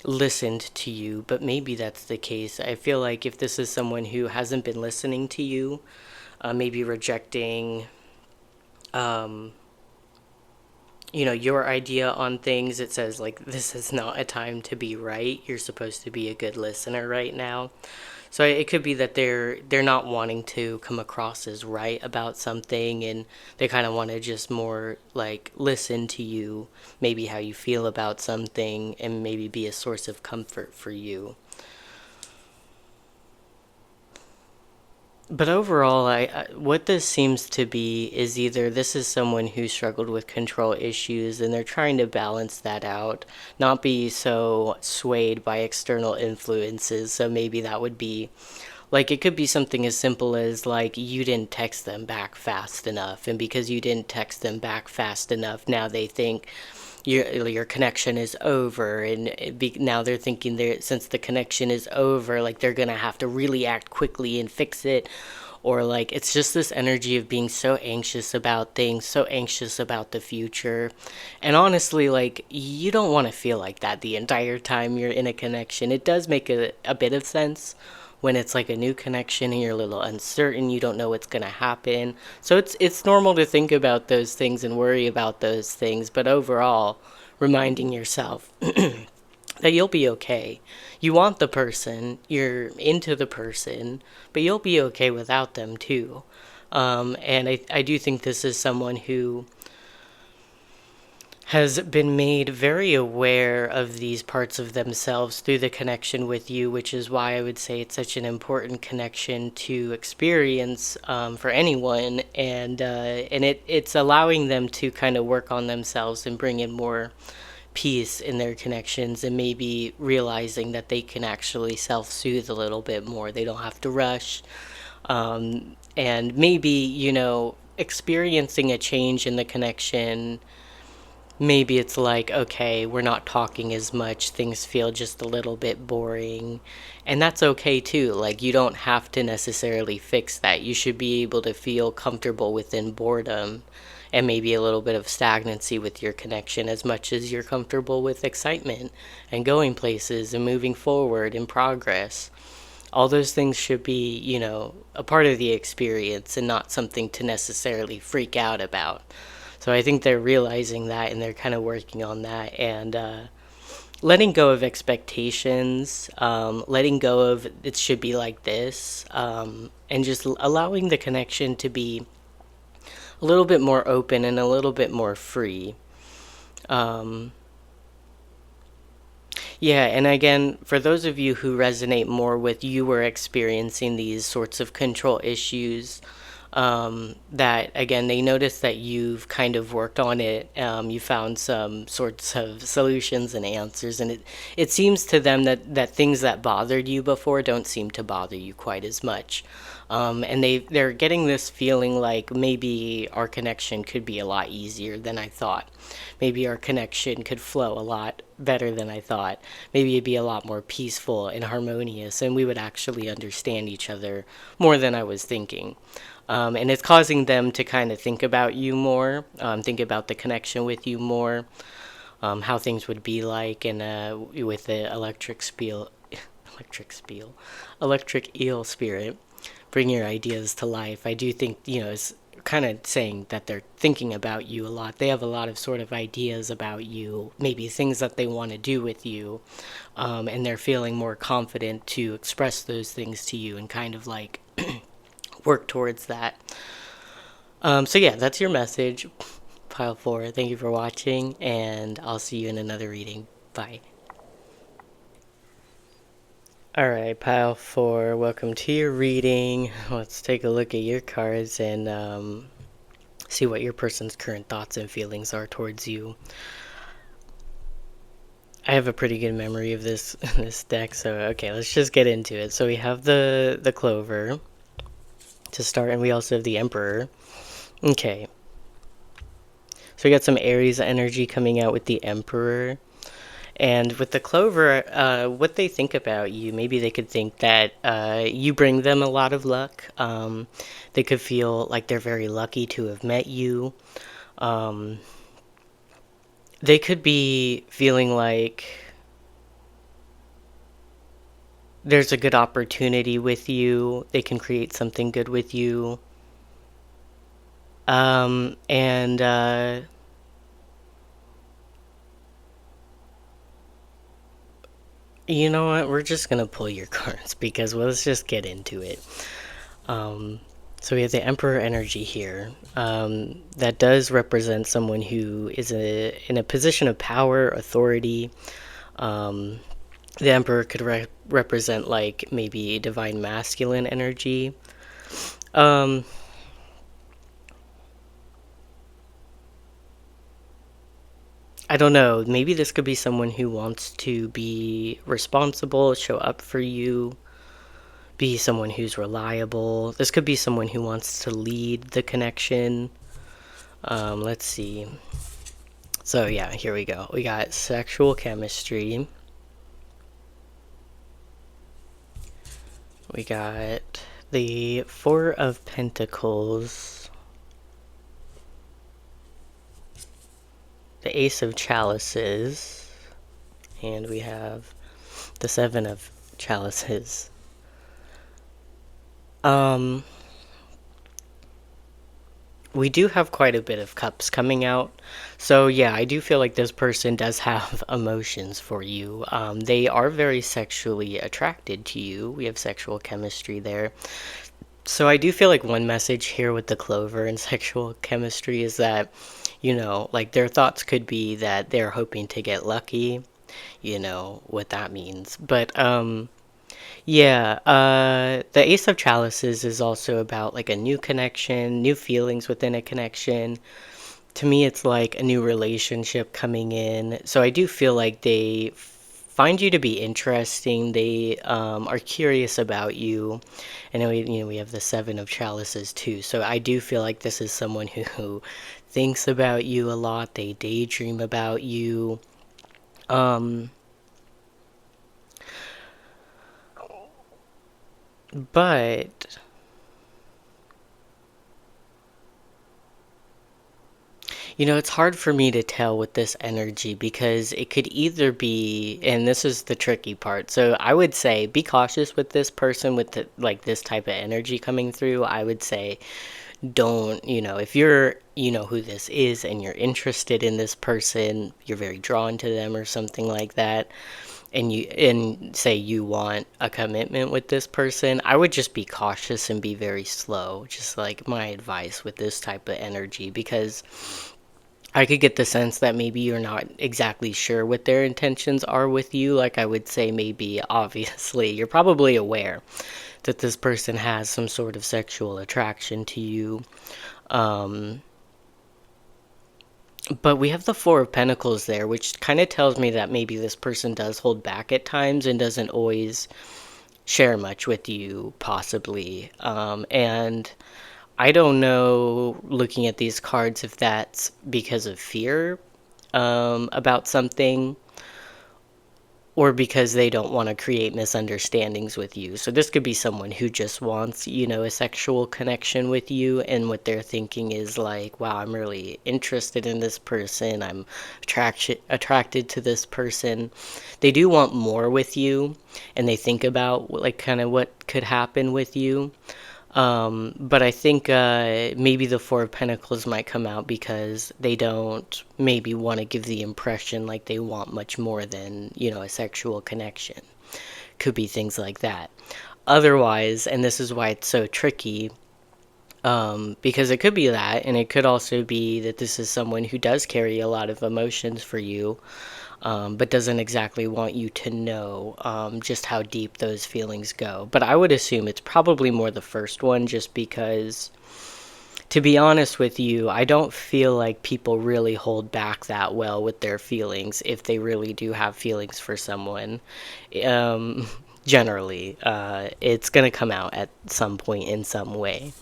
listened to you, but maybe that's the case. I feel like if this is someone who hasn't been listening to you, maybe rejecting, um, your idea on things, it says like this is not a time to be right. You're supposed to be a good listener right now. So it could be that they're not wanting to come across as right about something, and they kind of want to just more like listen to you, maybe how you feel about something, and maybe be a source of comfort for you. But overall, what this seems to be is either this is someone who struggled with control issues and they're trying to balance that out, not be so swayed by external influences. So maybe that would be Like, it could be something as simple as, like, you didn't text them back fast enough, and because you didn't text them back fast enough, now they think your connection is over, and now they're thinking, since the connection is over, like, they're gonna have to really act quickly and fix it. Or, like, it's just this energy of being so anxious about things, so anxious about the future. And honestly, like, you don't want to feel like that the entire time you're in a connection. It does make a bit of sense when it's like a new connection and you're a little uncertain, you don't know what's going to happen. So it's normal to think about those things and worry about those things, but overall, reminding yourself that you'll be okay. You want the person, you're into the person, but you'll be okay without them too. And I do think this is someone who has been made very aware of these parts of themselves through the connection with you, which is why I would say it's such an important connection to experience for anyone. And it's allowing them to kind of work on themselves and bring in more peace in their connections, and maybe realizing that they can actually self-soothe a little bit more. They don't have to rush. And maybe, experiencing a change in the connection. Maybe it's like, okay, we're not talking as much, things feel just a little bit boring. And that's okay too. Like, you don't have to necessarily fix that. You should be able to feel comfortable within boredom and maybe a little bit of stagnancy with your connection, as much as you're comfortable with excitement and going places and moving forward in progress. All those things should be, a part of the experience and not something to necessarily freak out about. So I think they're realizing that, and they're kind of working on that, and letting go of expectations, letting go of it should be like this, and just allowing the connection to be a little bit more open and a little bit more free. Yeah, and again, for those of you who resonate more with, you were experiencing these sorts of control issues, that again, they notice that you've kind of worked on it. You found some sorts of solutions and answers, and it seems to them that things that bothered you before don't seem to bother you quite as much. And they're getting this feeling like maybe our connection could be a lot easier than I thought. Maybe our connection could flow a lot better than I thought. Maybe it'd be a lot more peaceful and harmonious, and we would actually understand each other more than I was thinking. And it's causing them to kind of think about you more, think about the connection with you more, how things would be like, and with the electric eel spirit, bring your ideas to life. I do think, it's kind of saying that they're thinking about you a lot. They have a lot of sort of ideas about you, maybe things that they want to do with you, and they're feeling more confident to express those things to you and kind of like work towards that. So yeah, that's your message, Pile 4. Thank you for watching, and I'll see you in another reading. Bye. Alright, Pile 4, welcome to your reading. Let's take a look at your cards and see what your person's current thoughts and feelings are towards you. I have a pretty good memory of this deck, so okay, let's just get into it. So we have the Clover to start, and we also have the Emperor. Okay. So we got some Aries energy coming out with the Emperor. And with the Clover, what they think about you, maybe they could think that you bring them a lot of luck. They could feel like they're very lucky to have met you. They could be feeling like there's a good opportunity with you. They can create something good with you. And you know what? We're just going to pull your cards because let's just get into it. So we have the Emperor energy here. That does represent someone who is in a position of power, authority. The Emperor could represent like maybe divine masculine energy. I don't know, maybe this could be someone who wants to be responsible, show up for you, be someone who's reliable. This could be someone who wants to lead the connection. Let's see. So yeah, here we go. We got sexual chemistry. We got the Four of Pentacles. The Ace of Chalices. And we have the Seven of Chalices. We do have quite a bit of cups coming out. So yeah, I do feel like this person does have emotions for you. They are very sexually attracted to you. We have sexual chemistry there. So I do feel like one message here with the clover and sexual chemistry is that, you know, like their thoughts could be that they're hoping to get lucky, you know, what that means. But yeah, the Ace of Chalices is also about like a new connection, new feelings within a connection. To me, it's like a new relationship coming in. So I do feel like they find you to be interesting. They are curious about you. And then we have the Seven of Chalices too. So I do feel like this is someone who thinks about you a lot. They daydream about you. But you know, it's hard for me to tell with this energy because it could either be, and this is the tricky part. So I would say be cautious with this person with like this type of energy coming through. I would say don't, you know, if you're, you know, who this is and you're interested in this person, you're very drawn to them or something like that, and say you want a commitment with this person, I would just be cautious and be very slow. Just like my advice with this type of energy, because I could get the sense that maybe you're not exactly sure what their intentions are with you. Like I would say, maybe obviously you're probably aware that this person has some sort of sexual attraction to you. But we have the Four of Pentacles there, which kind of tells me that maybe this person does hold back at times and doesn't always share much with you, possibly. And I don't know, looking at these cards, if that's because of fear about something, or because they don't want to create misunderstandings with you. So this could be someone who just wants, you know, a sexual connection with you, and what they're thinking is like, wow, I'm really interested in this person. I'm attracted to this person. They do want more with you, and they think about like kind of what could happen with you. But I think maybe the Four of Pentacles might come out because they don't maybe want to give the impression like they want much more than, you know, a sexual connection. Could be things like that. Otherwise, and this is why it's so tricky, because it could be that, and it could also be that this is someone who does carry a lot of emotions for you, but doesn't exactly want you to know just how deep those feelings go. But I would assume it's probably more the first one, just because, to be honest with you, I don't feel like people really hold back that well with their feelings if they really do have feelings for someone. Generally, it's going to come out at some point in some way.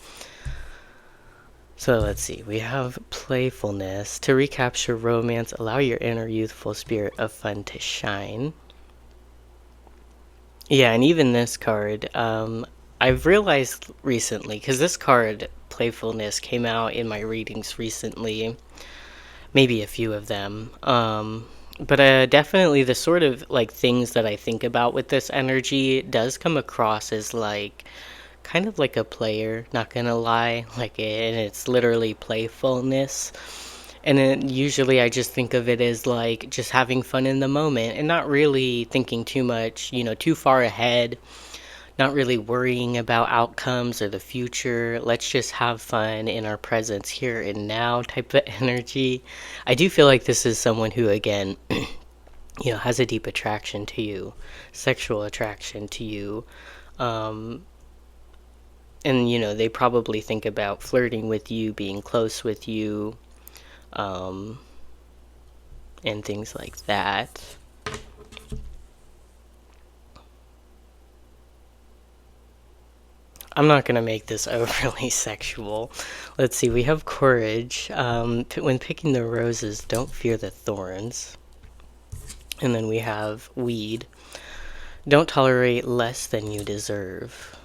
So let's see, we have playfulness. To recapture romance, allow your inner youthful spirit of fun to shine. Yeah, and even this card, I've realized recently, because this card, playfulness, came out in my readings recently, maybe a few of them. But definitely the sort of like things that I think about with this energy does come across as like kind of like a player, not gonna lie, like, and it's literally playfulness. And then usually I just think of it as like just having fun in the moment and not really thinking too much, you know, too far ahead, not really worrying about outcomes or the future. Let's just have fun in our presence here and now type of energy. I do feel like this is someone who, again, you know, has a deep attraction to you, sexual attraction to you. And, you know, they probably think about flirting with you, being close with you, and things like that. I'm not going to make this overly sexual. Let's see, we have courage. When picking the roses, don't fear the thorns. And then we have weed. Don't tolerate less than you deserve.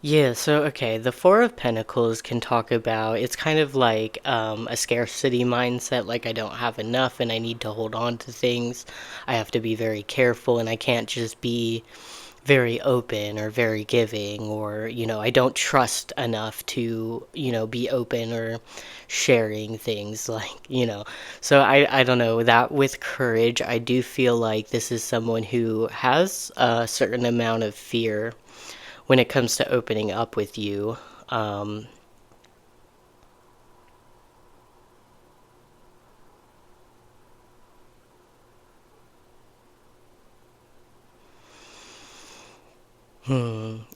Yeah, so okay, the Four of Pentacles can talk about it's kind of like a scarcity mindset, like I don't have enough and I need to hold on to things. I have to be very careful and I can't just be very open or very giving, or I don't trust enough to be open or sharing things like. So I don't know, that with courage I do feel like this is someone who has a certain amount of fear when it comes to opening up with you. Um,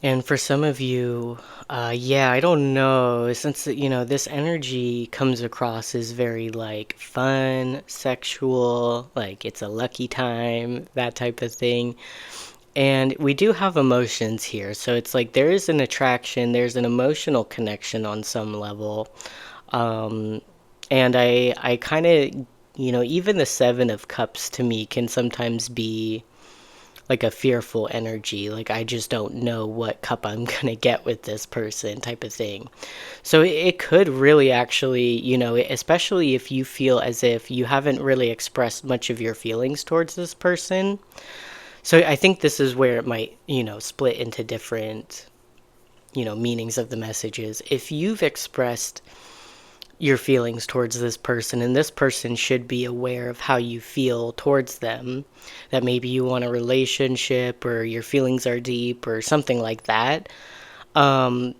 and for some of you, yeah, I don't know, since this energy comes across as very like fun, sexual, like it's a lucky time, that type of thing. And we do have emotions here, so it's like there is an attraction, there's an emotional connection on some level. Um, and I kind of, even the Seven of Cups to me can sometimes be like a fearful energy. Like I just don't know what cup I'm gonna get with this person, type of thing. So it could really actually, especially if you feel as if you haven't really expressed much of your feelings towards this person. So I think this is where it might, split into different, meanings of the messages. If you've expressed your feelings towards this person, and this person should be aware of how you feel towards them, that maybe you want a relationship or your feelings are deep or something like that, um,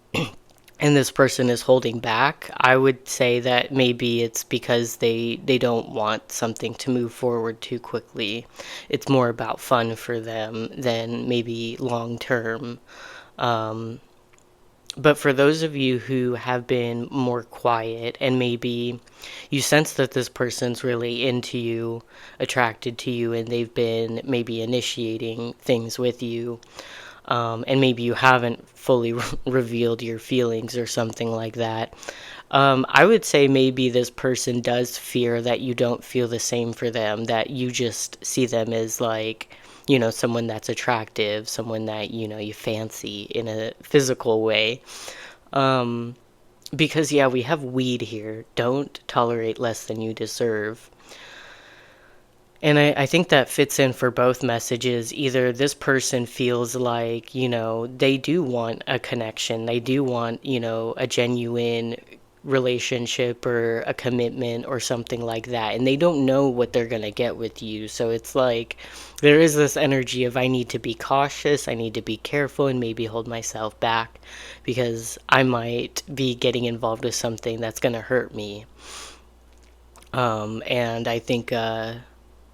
and this person is holding back, I would say that maybe it's because they don't want something to move forward too quickly. It's more about fun for them than maybe long term. Um, but for those of you who have been more quiet and maybe you sense that this person's really into you, attracted to you, and they've been maybe initiating things with you, and maybe you haven't fully revealed your feelings or something like that, I would say maybe this person does fear that you don't feel the same for them, that you just see them as like, someone that's attractive, someone that, you fancy in a physical way. Um, because, yeah, we have weed here. Don't tolerate less than you deserve. And I think that fits in for both messages. Either this person feels like, they do want a connection, they do want, a genuine relationship or a commitment or something like that, and they don't know what they're going to get with you. So it's like there is this energy of I need to be cautious, I need to be careful, and maybe hold myself back because I might be getting involved with something that's going to hurt me. And I think,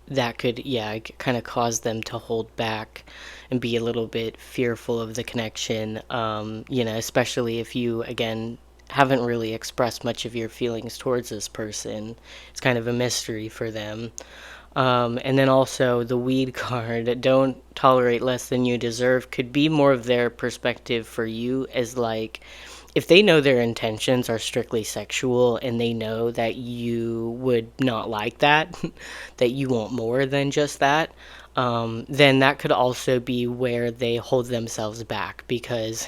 that could, yeah, kind of cause them to hold back and be a little bit fearful of the connection, especially if you, again, haven't really expressed much of your feelings towards this person. It's kind of a mystery for them. And then also the weed card, don't tolerate less than you deserve, could be more of their perspective for you as like, if they know their intentions are strictly sexual and they know that you would not like that, that you want more than just that, then that could also be where they hold themselves back, because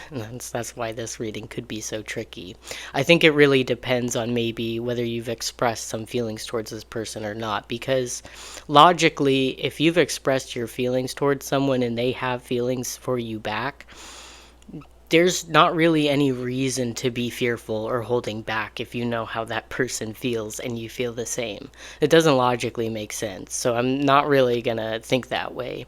that's why this reading could be so tricky. I think it really depends on maybe whether you've expressed some feelings towards this person or not, because logically, if you've expressed your feelings towards someone and they have feelings for you back, there's not really any reason to be fearful or holding back if you know how that person feels and you feel the same. It doesn't logically make sense, so I'm not really gonna think that way.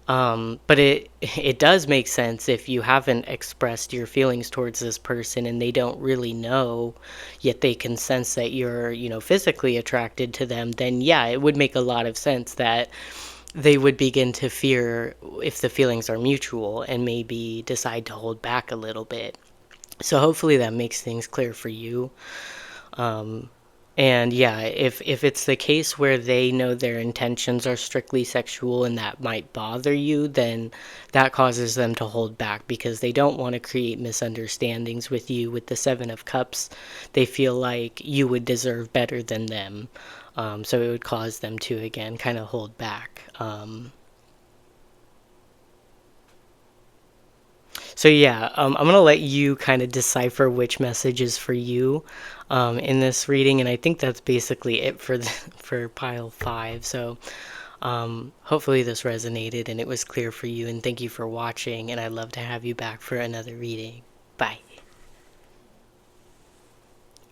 But it does make sense if you haven't expressed your feelings towards this person and they don't really know, yet they can sense that you're, physically attracted to them. Then yeah, it would make a lot of sense that they would begin to fear if the feelings are mutual and maybe decide to hold back a little bit. So hopefully that makes things clear for you. And yeah, if it's the case where they know their intentions are strictly sexual and that might bother you, then that causes them to hold back because they don't want to create misunderstandings with you. With the Seven of Cups, they feel like you would deserve better than them. So it would cause them to, again, kind of hold back. So yeah, I'm gonna let you kind of decipher which message is for you in this reading, and I think that's basically it for for pile 5. So hopefully this resonated and it was clear for you, and thank you for watching, and I'd love to have you back for another reading. Bye.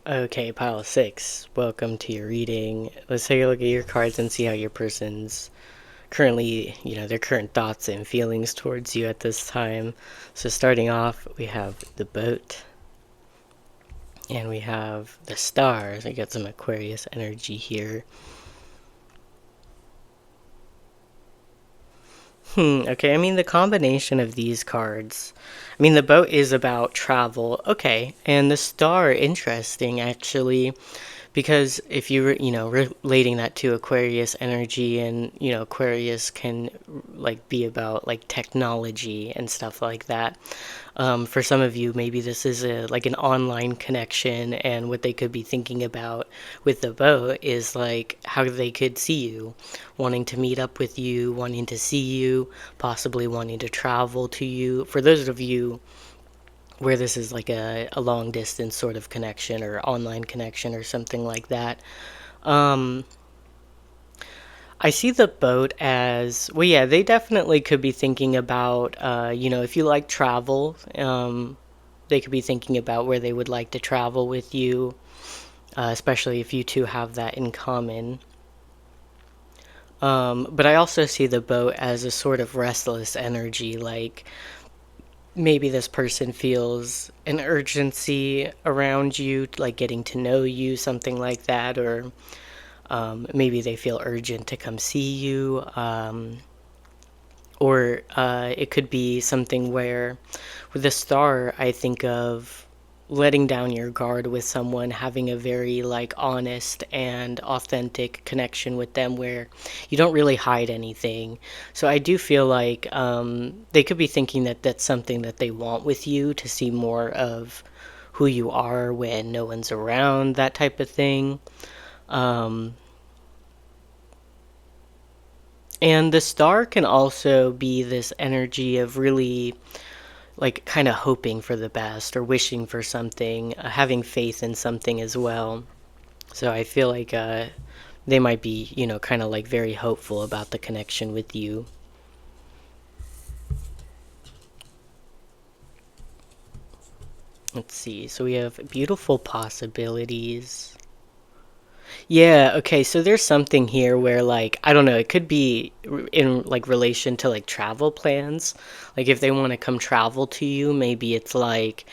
Okay, pile 6. Welcome to your reading. Let's take a look at your cards and see how your person's currently, their current thoughts and feelings towards you at this time. So starting off, we have the boat, and we have the stars. I got some Aquarius energy here. Okay, I mean, the combination of these cards, I mean, the boat is about travel. Okay, and the star, interesting, actually. Because if you're, relating that to Aquarius energy, and, Aquarius can, like, be about, like, technology and stuff like that. For some of you, maybe this is like an online connection, and what they could be thinking about with the boat is, like, how they could see you, wanting to meet up with you, wanting to see you, possibly wanting to travel to you. For those of you where this is like a long distance sort of connection or online connection or something like that. I see the boat as, well, yeah, they definitely could be thinking about, if you like travel, they could be thinking about where they would like to travel with you, especially if you two have that in common. But I also see the boat as a sort of restless energy, like maybe this person feels an urgency around you, like getting to know you, something like that, or maybe they feel urgent to come see you, or it could be something where, with the star, I think of letting down your guard with someone, having a very like honest and authentic connection with them where you don't really hide anything. So I do feel like they could be thinking that that's something that they want with you, to see more of who you are when no one's around, that type of thing. um, and the star can also be this energy of really, like, kind of hoping for the best or wishing for something, having faith in something as well. So I feel like they might be, kind of like very hopeful about the connection with you. Let's see. So we have beautiful possibilities. Yeah, okay, so there's something here where, like, I don't know, it could be in, like, relation to, like, travel plans. Like, if they want to come travel to you, maybe it's like,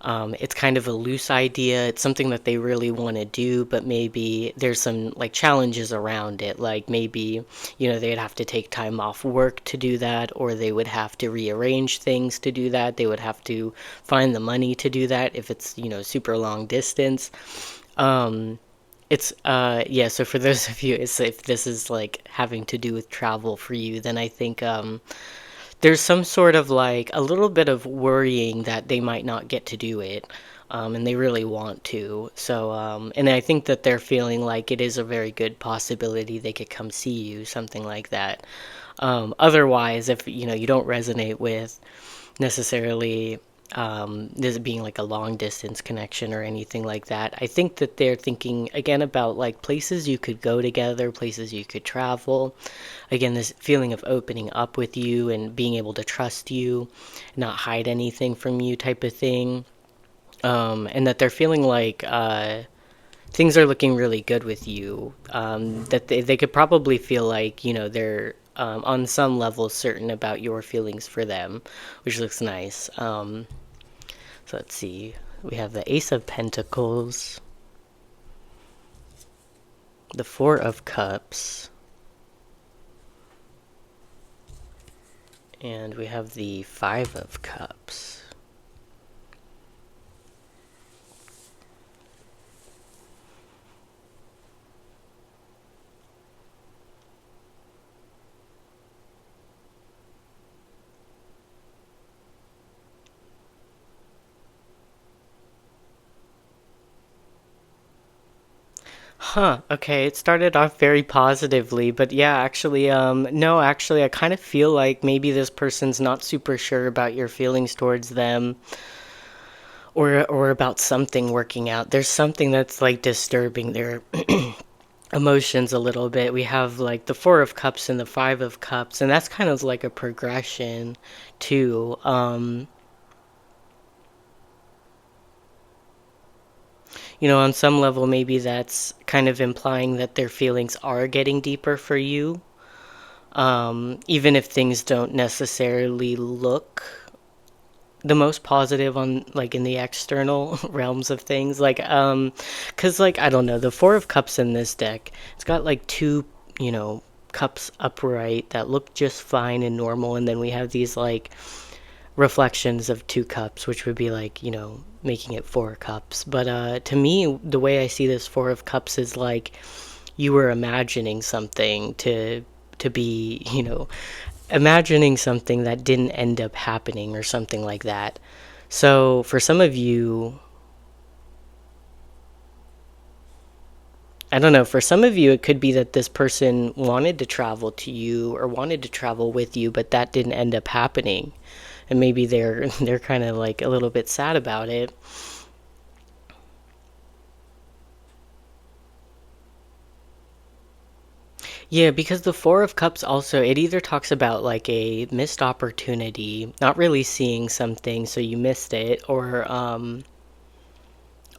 it's kind of a loose idea. It's something that they really want to do, but maybe there's some, like, challenges around it. Like, maybe, they'd have to take time off work to do that, or they would have to rearrange things to do that. They would have to find the money to do that if it's, super long distance. It's yeah, so for those of you, it's, if this is like having to do with travel for you, then I think there's some sort of like a little bit of worrying that they might not get to do it, and they really want to. So and I think that they're feeling like it is a very good possibility they could come see you, something like that. Otherwise, if you don't resonate with necessarily this being like a long distance connection or anything like that, I think that they're thinking again about like places you could go together, places you could travel. Again, this feeling of opening up with you and being able to trust you, not hide anything from you, type of thing. And that they're feeling like things are looking really good with you. That they could probably feel like, they're on some level certain about your feelings for them, which looks nice. So let's see. We have the Ace of Pentacles, the Four of Cups, And we have the Five of Cups. Huh, okay, it started off very positively, but yeah, actually, no, actually, I kind of feel like maybe this person's not super sure about your feelings towards them, or about something working out. There's something that's like disturbing their emotions a little bit. We have like the Four of Cups and the Five of Cups, and that's kind of like a progression too. On some level, maybe that's kind of implying that their feelings are getting deeper for you, even if things don't necessarily look the most positive on like in the external realms of things, like because like I don't know, the Four of Cups in this deck, it's got like two, cups upright that look just fine and normal, and then we have these like reflections of two cups, which would be like, making it four cups. But to me, the way I see this Four of Cups is like you were imagining something to be, imagining something that didn't end up happening or something like that. So for some of you, I don't know, for some of you, it could be that this person wanted to travel to you or wanted to travel with you, but that didn't end up happening. And maybe they're kind of like a little bit sad about it. Yeah, because the Four of Cups also, it either talks about like a missed opportunity, not really seeing something, so you missed it, or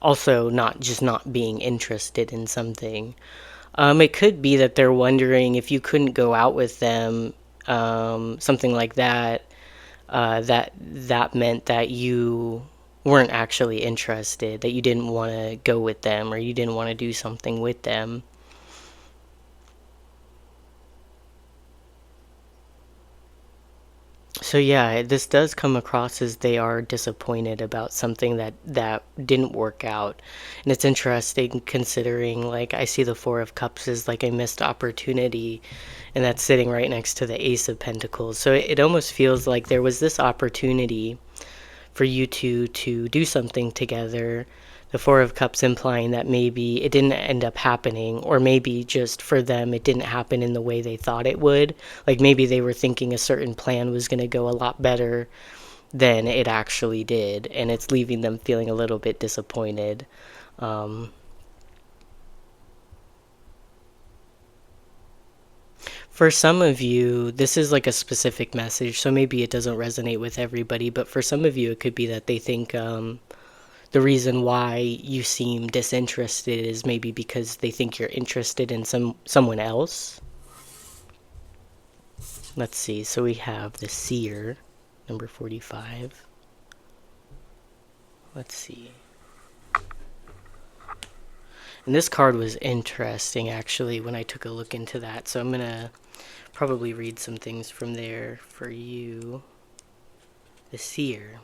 also not being interested in something. It could be that they're wondering if you couldn't go out with them, something like that. That meant that you weren't actually interested, that you didn't want to go with them, or you didn't want to do something with them. So yeah, this does come across as they are disappointed about something that didn't work out. And it's interesting considering like I see the Four of Cups as like a missed opportunity, and that's sitting right next to the Ace of Pentacles. So it almost feels like there was this opportunity for you to do something together. The Four of Cups implying that maybe it didn't end up happening, or maybe just for them it didn't happen in the way they thought it would. Like maybe they were thinking a certain plan was going to go a lot better than it actually did, and it's leaving them feeling a little bit disappointed. Um, for some of you, this is like a specific message, so maybe it doesn't resonate with everybody, but for some of you, it could be that they think the reason why you seem disinterested is maybe because they think you're interested in someone else. Let's see. So we have the Seer, number 45. Let's see. And this card was interesting, actually, when I took a look into that. So I'm going to probably read some things from there for you. The Seer.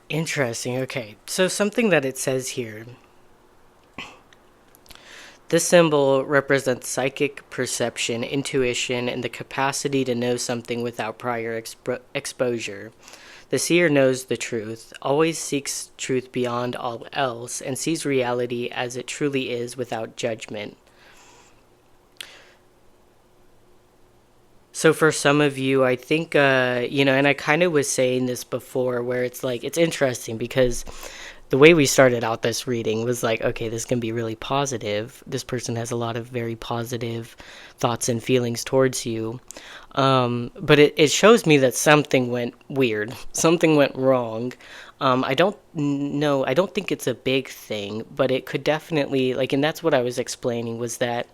Interesting. Okay. So something that it says here. This symbol represents psychic perception, intuition, and the capacity to know something without prior exposure. The seer knows the truth, always seeks truth beyond all else, and sees reality as it truly is without judgment. So for some of you, I think, and I kind of was saying this before, where it's like, it's interesting because the way we started out this reading was like, okay, this can be really positive. This person has a lot of very positive thoughts and feelings towards you. But it shows me that something went weird. Something went wrong. I don't know. I don't think it's a big thing, but it could definitely, like, and that's what I was explaining, was that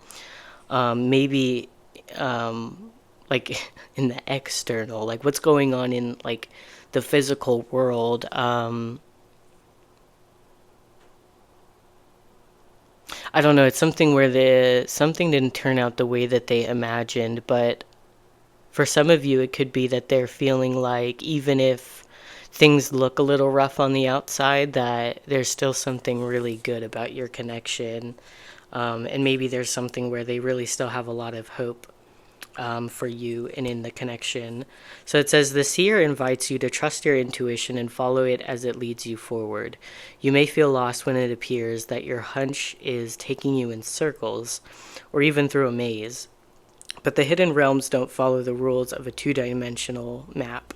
maybe, like, in the external, like, what's going on in, like, the physical world, I don't know, it's something where something didn't turn out the way that they imagined, but for some of you, it could be that they're feeling like even if things look a little rough on the outside, that there's still something really good about your connection. And maybe there's something where they really still have a lot of hope for you and in the connection. So it says, the seer invites you to trust your intuition and follow it as it leads you forward. You may feel lost when it appears that your hunch is taking you in circles or even through a maze. But the hidden realms don't follow the rules of a two-dimensional map.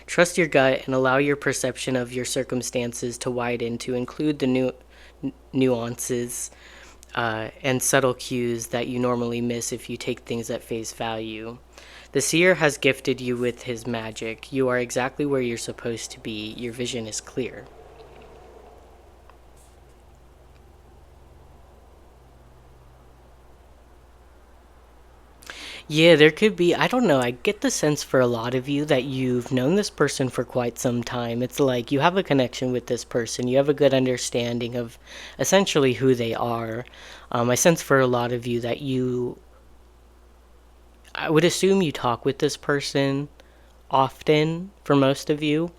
Trust your gut and allow your perception of your circumstances to widen to include the nuances and subtle cues that you normally miss if you take things at face value. The seer has gifted you with his magic. You are exactly where you're supposed to be. Your vision is clear. Yeah, there could be, I don't know, I get the sense for a lot of you that you've known this person for quite some time. It's like you have a connection with this person, you have a good understanding of essentially who they are. I sense for a lot of you that I would assume you talk with this person often for most of you.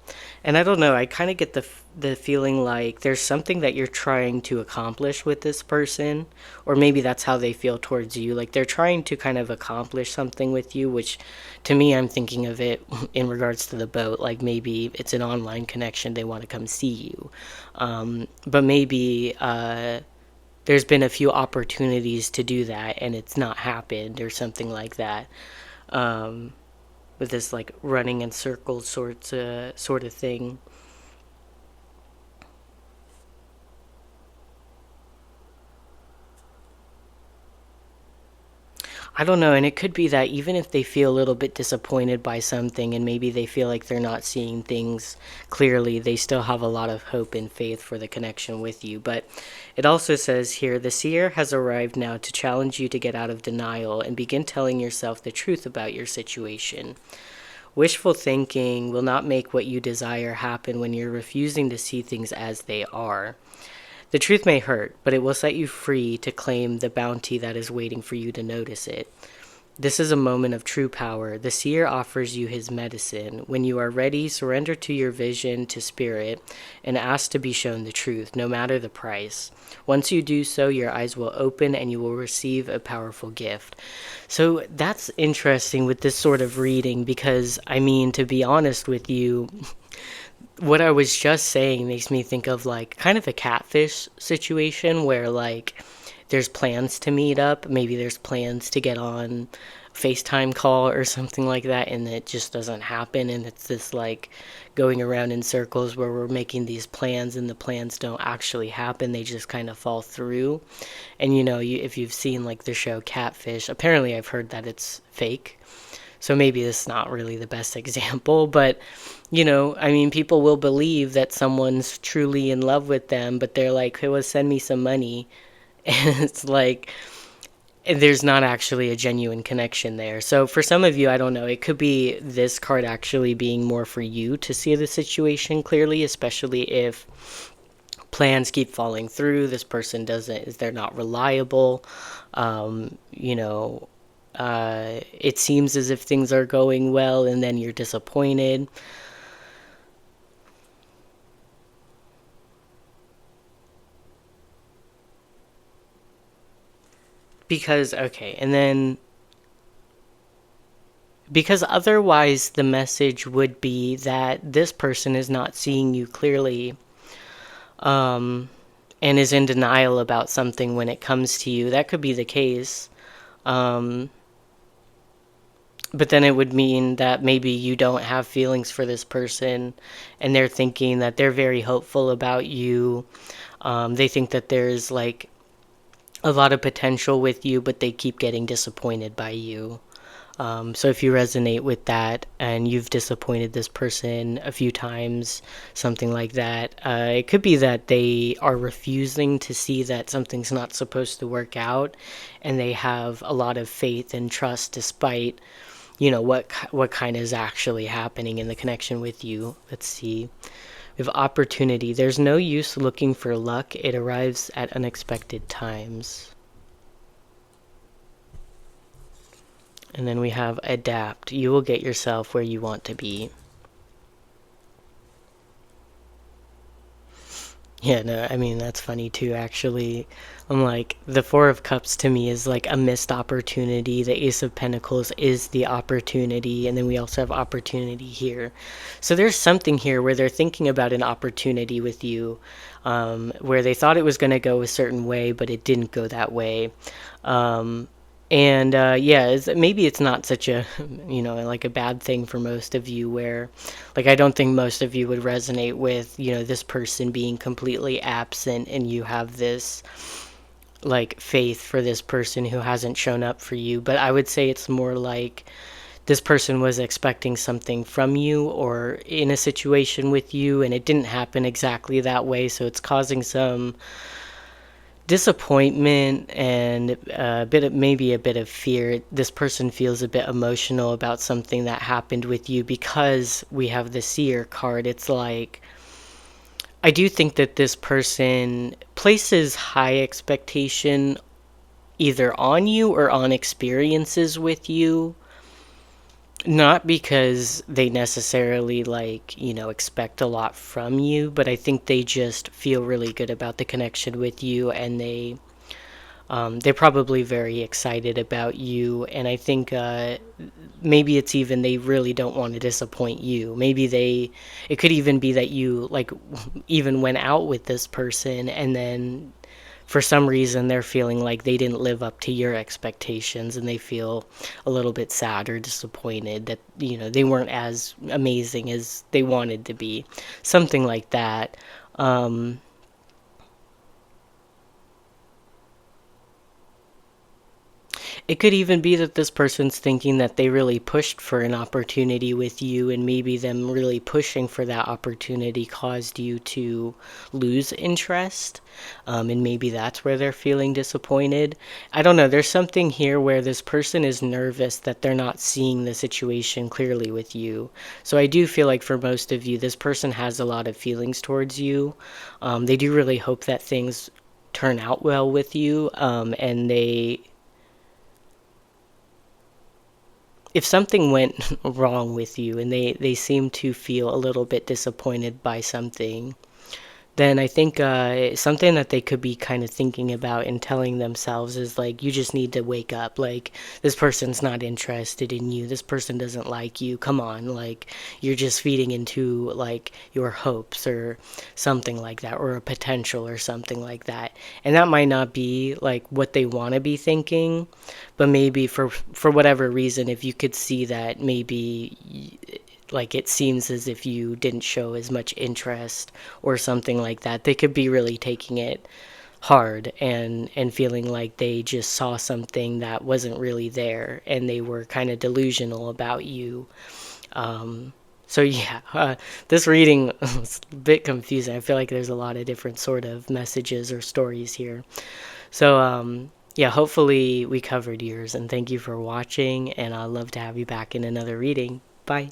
And I don't know, I kind of get the feeling like there's something that you're trying to accomplish with this person, or maybe that's how they feel towards you. Like they're trying to kind of accomplish something with you, which to me, I'm thinking of it in regards to the boat. Like maybe it's an online connection, they want to come see you. But maybe there's been a few opportunities to do that and it's not happened or something like that. Um, with this like running in circles sort of thing. I don't know, and it could be that even if they feel a little bit disappointed by something and maybe they feel like they're not seeing things clearly, they still have a lot of hope and faith for the connection with you. But it also says here, the seer has arrived now to challenge you to get out of denial and begin telling yourself the truth about your situation. Wishful thinking will not make what you desire happen when you're refusing to see things as they are. The truth may hurt, but it will set you free to claim the bounty that is waiting for you to notice it. This is a moment of true power. The seer offers you his medicine. When you are ready, surrender to your vision, to spirit, and ask to be shown the truth, no matter the price. Once you do so, your eyes will open and you will receive a powerful gift. So that's interesting with this sort of reading because, I mean, to be honest with you, what I was just saying makes me think of like kind of a catfish situation where like there's plans to meet up, maybe there's plans to get on FaceTime call or something like that, and it just doesn't happen, and it's this like going around in circles where we're making these plans and the plans don't actually happen, they just kind of fall through. And you know, if you've seen like the show Catfish, apparently I've heard that it's fake, so maybe this is not really the best example, but you know, I mean, people will believe that someone's truly in love with them, but they're like, hey, well, send me some money. And it's like, there's not actually a genuine connection there. So for some of you, I don't know, it could be this card actually being more for you to see the situation clearly, especially if plans keep falling through, this person doesn't, they're not reliable, you know, it seems as if things are going well and then you're disappointed. Because, okay, and then because otherwise the message would be that this person is not seeing you clearly, um, and is in denial about something when it comes to you. That could be the case. Um, But then it would mean that maybe you don't have feelings for this person, and they're thinking that they're very hopeful about you. They think that there's like a lot of potential with you, but they keep getting disappointed by you. So if you resonate with that and you've disappointed this person a few times, something like that, it could be that they are refusing to see that something's not supposed to work out, and they have a lot of faith and trust despite, you know, what kind is actually happening in the connection with you. Let's see. We have opportunity. There's no use looking for luck. It arrives at unexpected times. And then we have adapt. You will get yourself where you want to be. Yeah, no, I mean, that's funny too, actually. I'm like, the Four of Cups to me is like a missed opportunity. The Ace of Pentacles is the opportunity. And then we also have opportunity here. So there's something here where they're thinking about an opportunity with you, where they thought it was going to go a certain way, but it didn't go that way. And yeah, maybe it's not such a, you know, like a bad thing for most of you, where, like, I don't think most of you would resonate with, you know, this person being completely absent and you have this, like, faith for this person who hasn't shown up for you. But I would say it's more like this person was expecting something from you or in a situation with you, and it didn't happen exactly that way. So it's causing some disappointment and maybe a bit of fear. This person feels a bit emotional about something that happened with you because we have the Seer card. It's like, I do think that this person places high expectation either on you or on experiences with you, not because they necessarily, like, you know, expect a lot from you, but I think they just feel really good about the connection with you, and they're probably very excited about you. And I think maybe it's even they really don't want to disappoint you. It could even be that you, like, even went out with this person, and then for some reason they're feeling like they didn't live up to your expectations, and they feel a little bit sad or disappointed that, you know, they weren't as amazing as they wanted to be, something like that. It could even be that this person's thinking that they really pushed for an opportunity with you, and maybe them really pushing for that opportunity caused you to lose interest. And maybe that's where they're feeling disappointed. I don't know. There's something here where this person is nervous that they're not seeing the situation clearly with you. So I do feel like for most of you, this person has a lot of feelings towards you. They do really hope that things turn out well with you, and if something went wrong with you and they seem to feel a little bit disappointed by something, then I think something that they could be kind of thinking about and telling themselves is like, you just need to wake up. Like, this person's not interested in you. This person doesn't like you. Come on. Like, you're just feeding into, like, your hopes or something like that, or a potential or something like that. And that might not be like what they want to be thinking, but maybe for whatever reason, if you could see that maybe, like, it seems as if you didn't show as much interest or something like that, they could be really taking it hard and feeling like they just saw something that wasn't really there, and they were kind of delusional about you. So yeah, this reading was a bit confusing. I feel like there's a lot of different sort of messages or stories here. So yeah, hopefully we covered yours, and thank you for watching, and I'd love to have you back in another reading. Bye.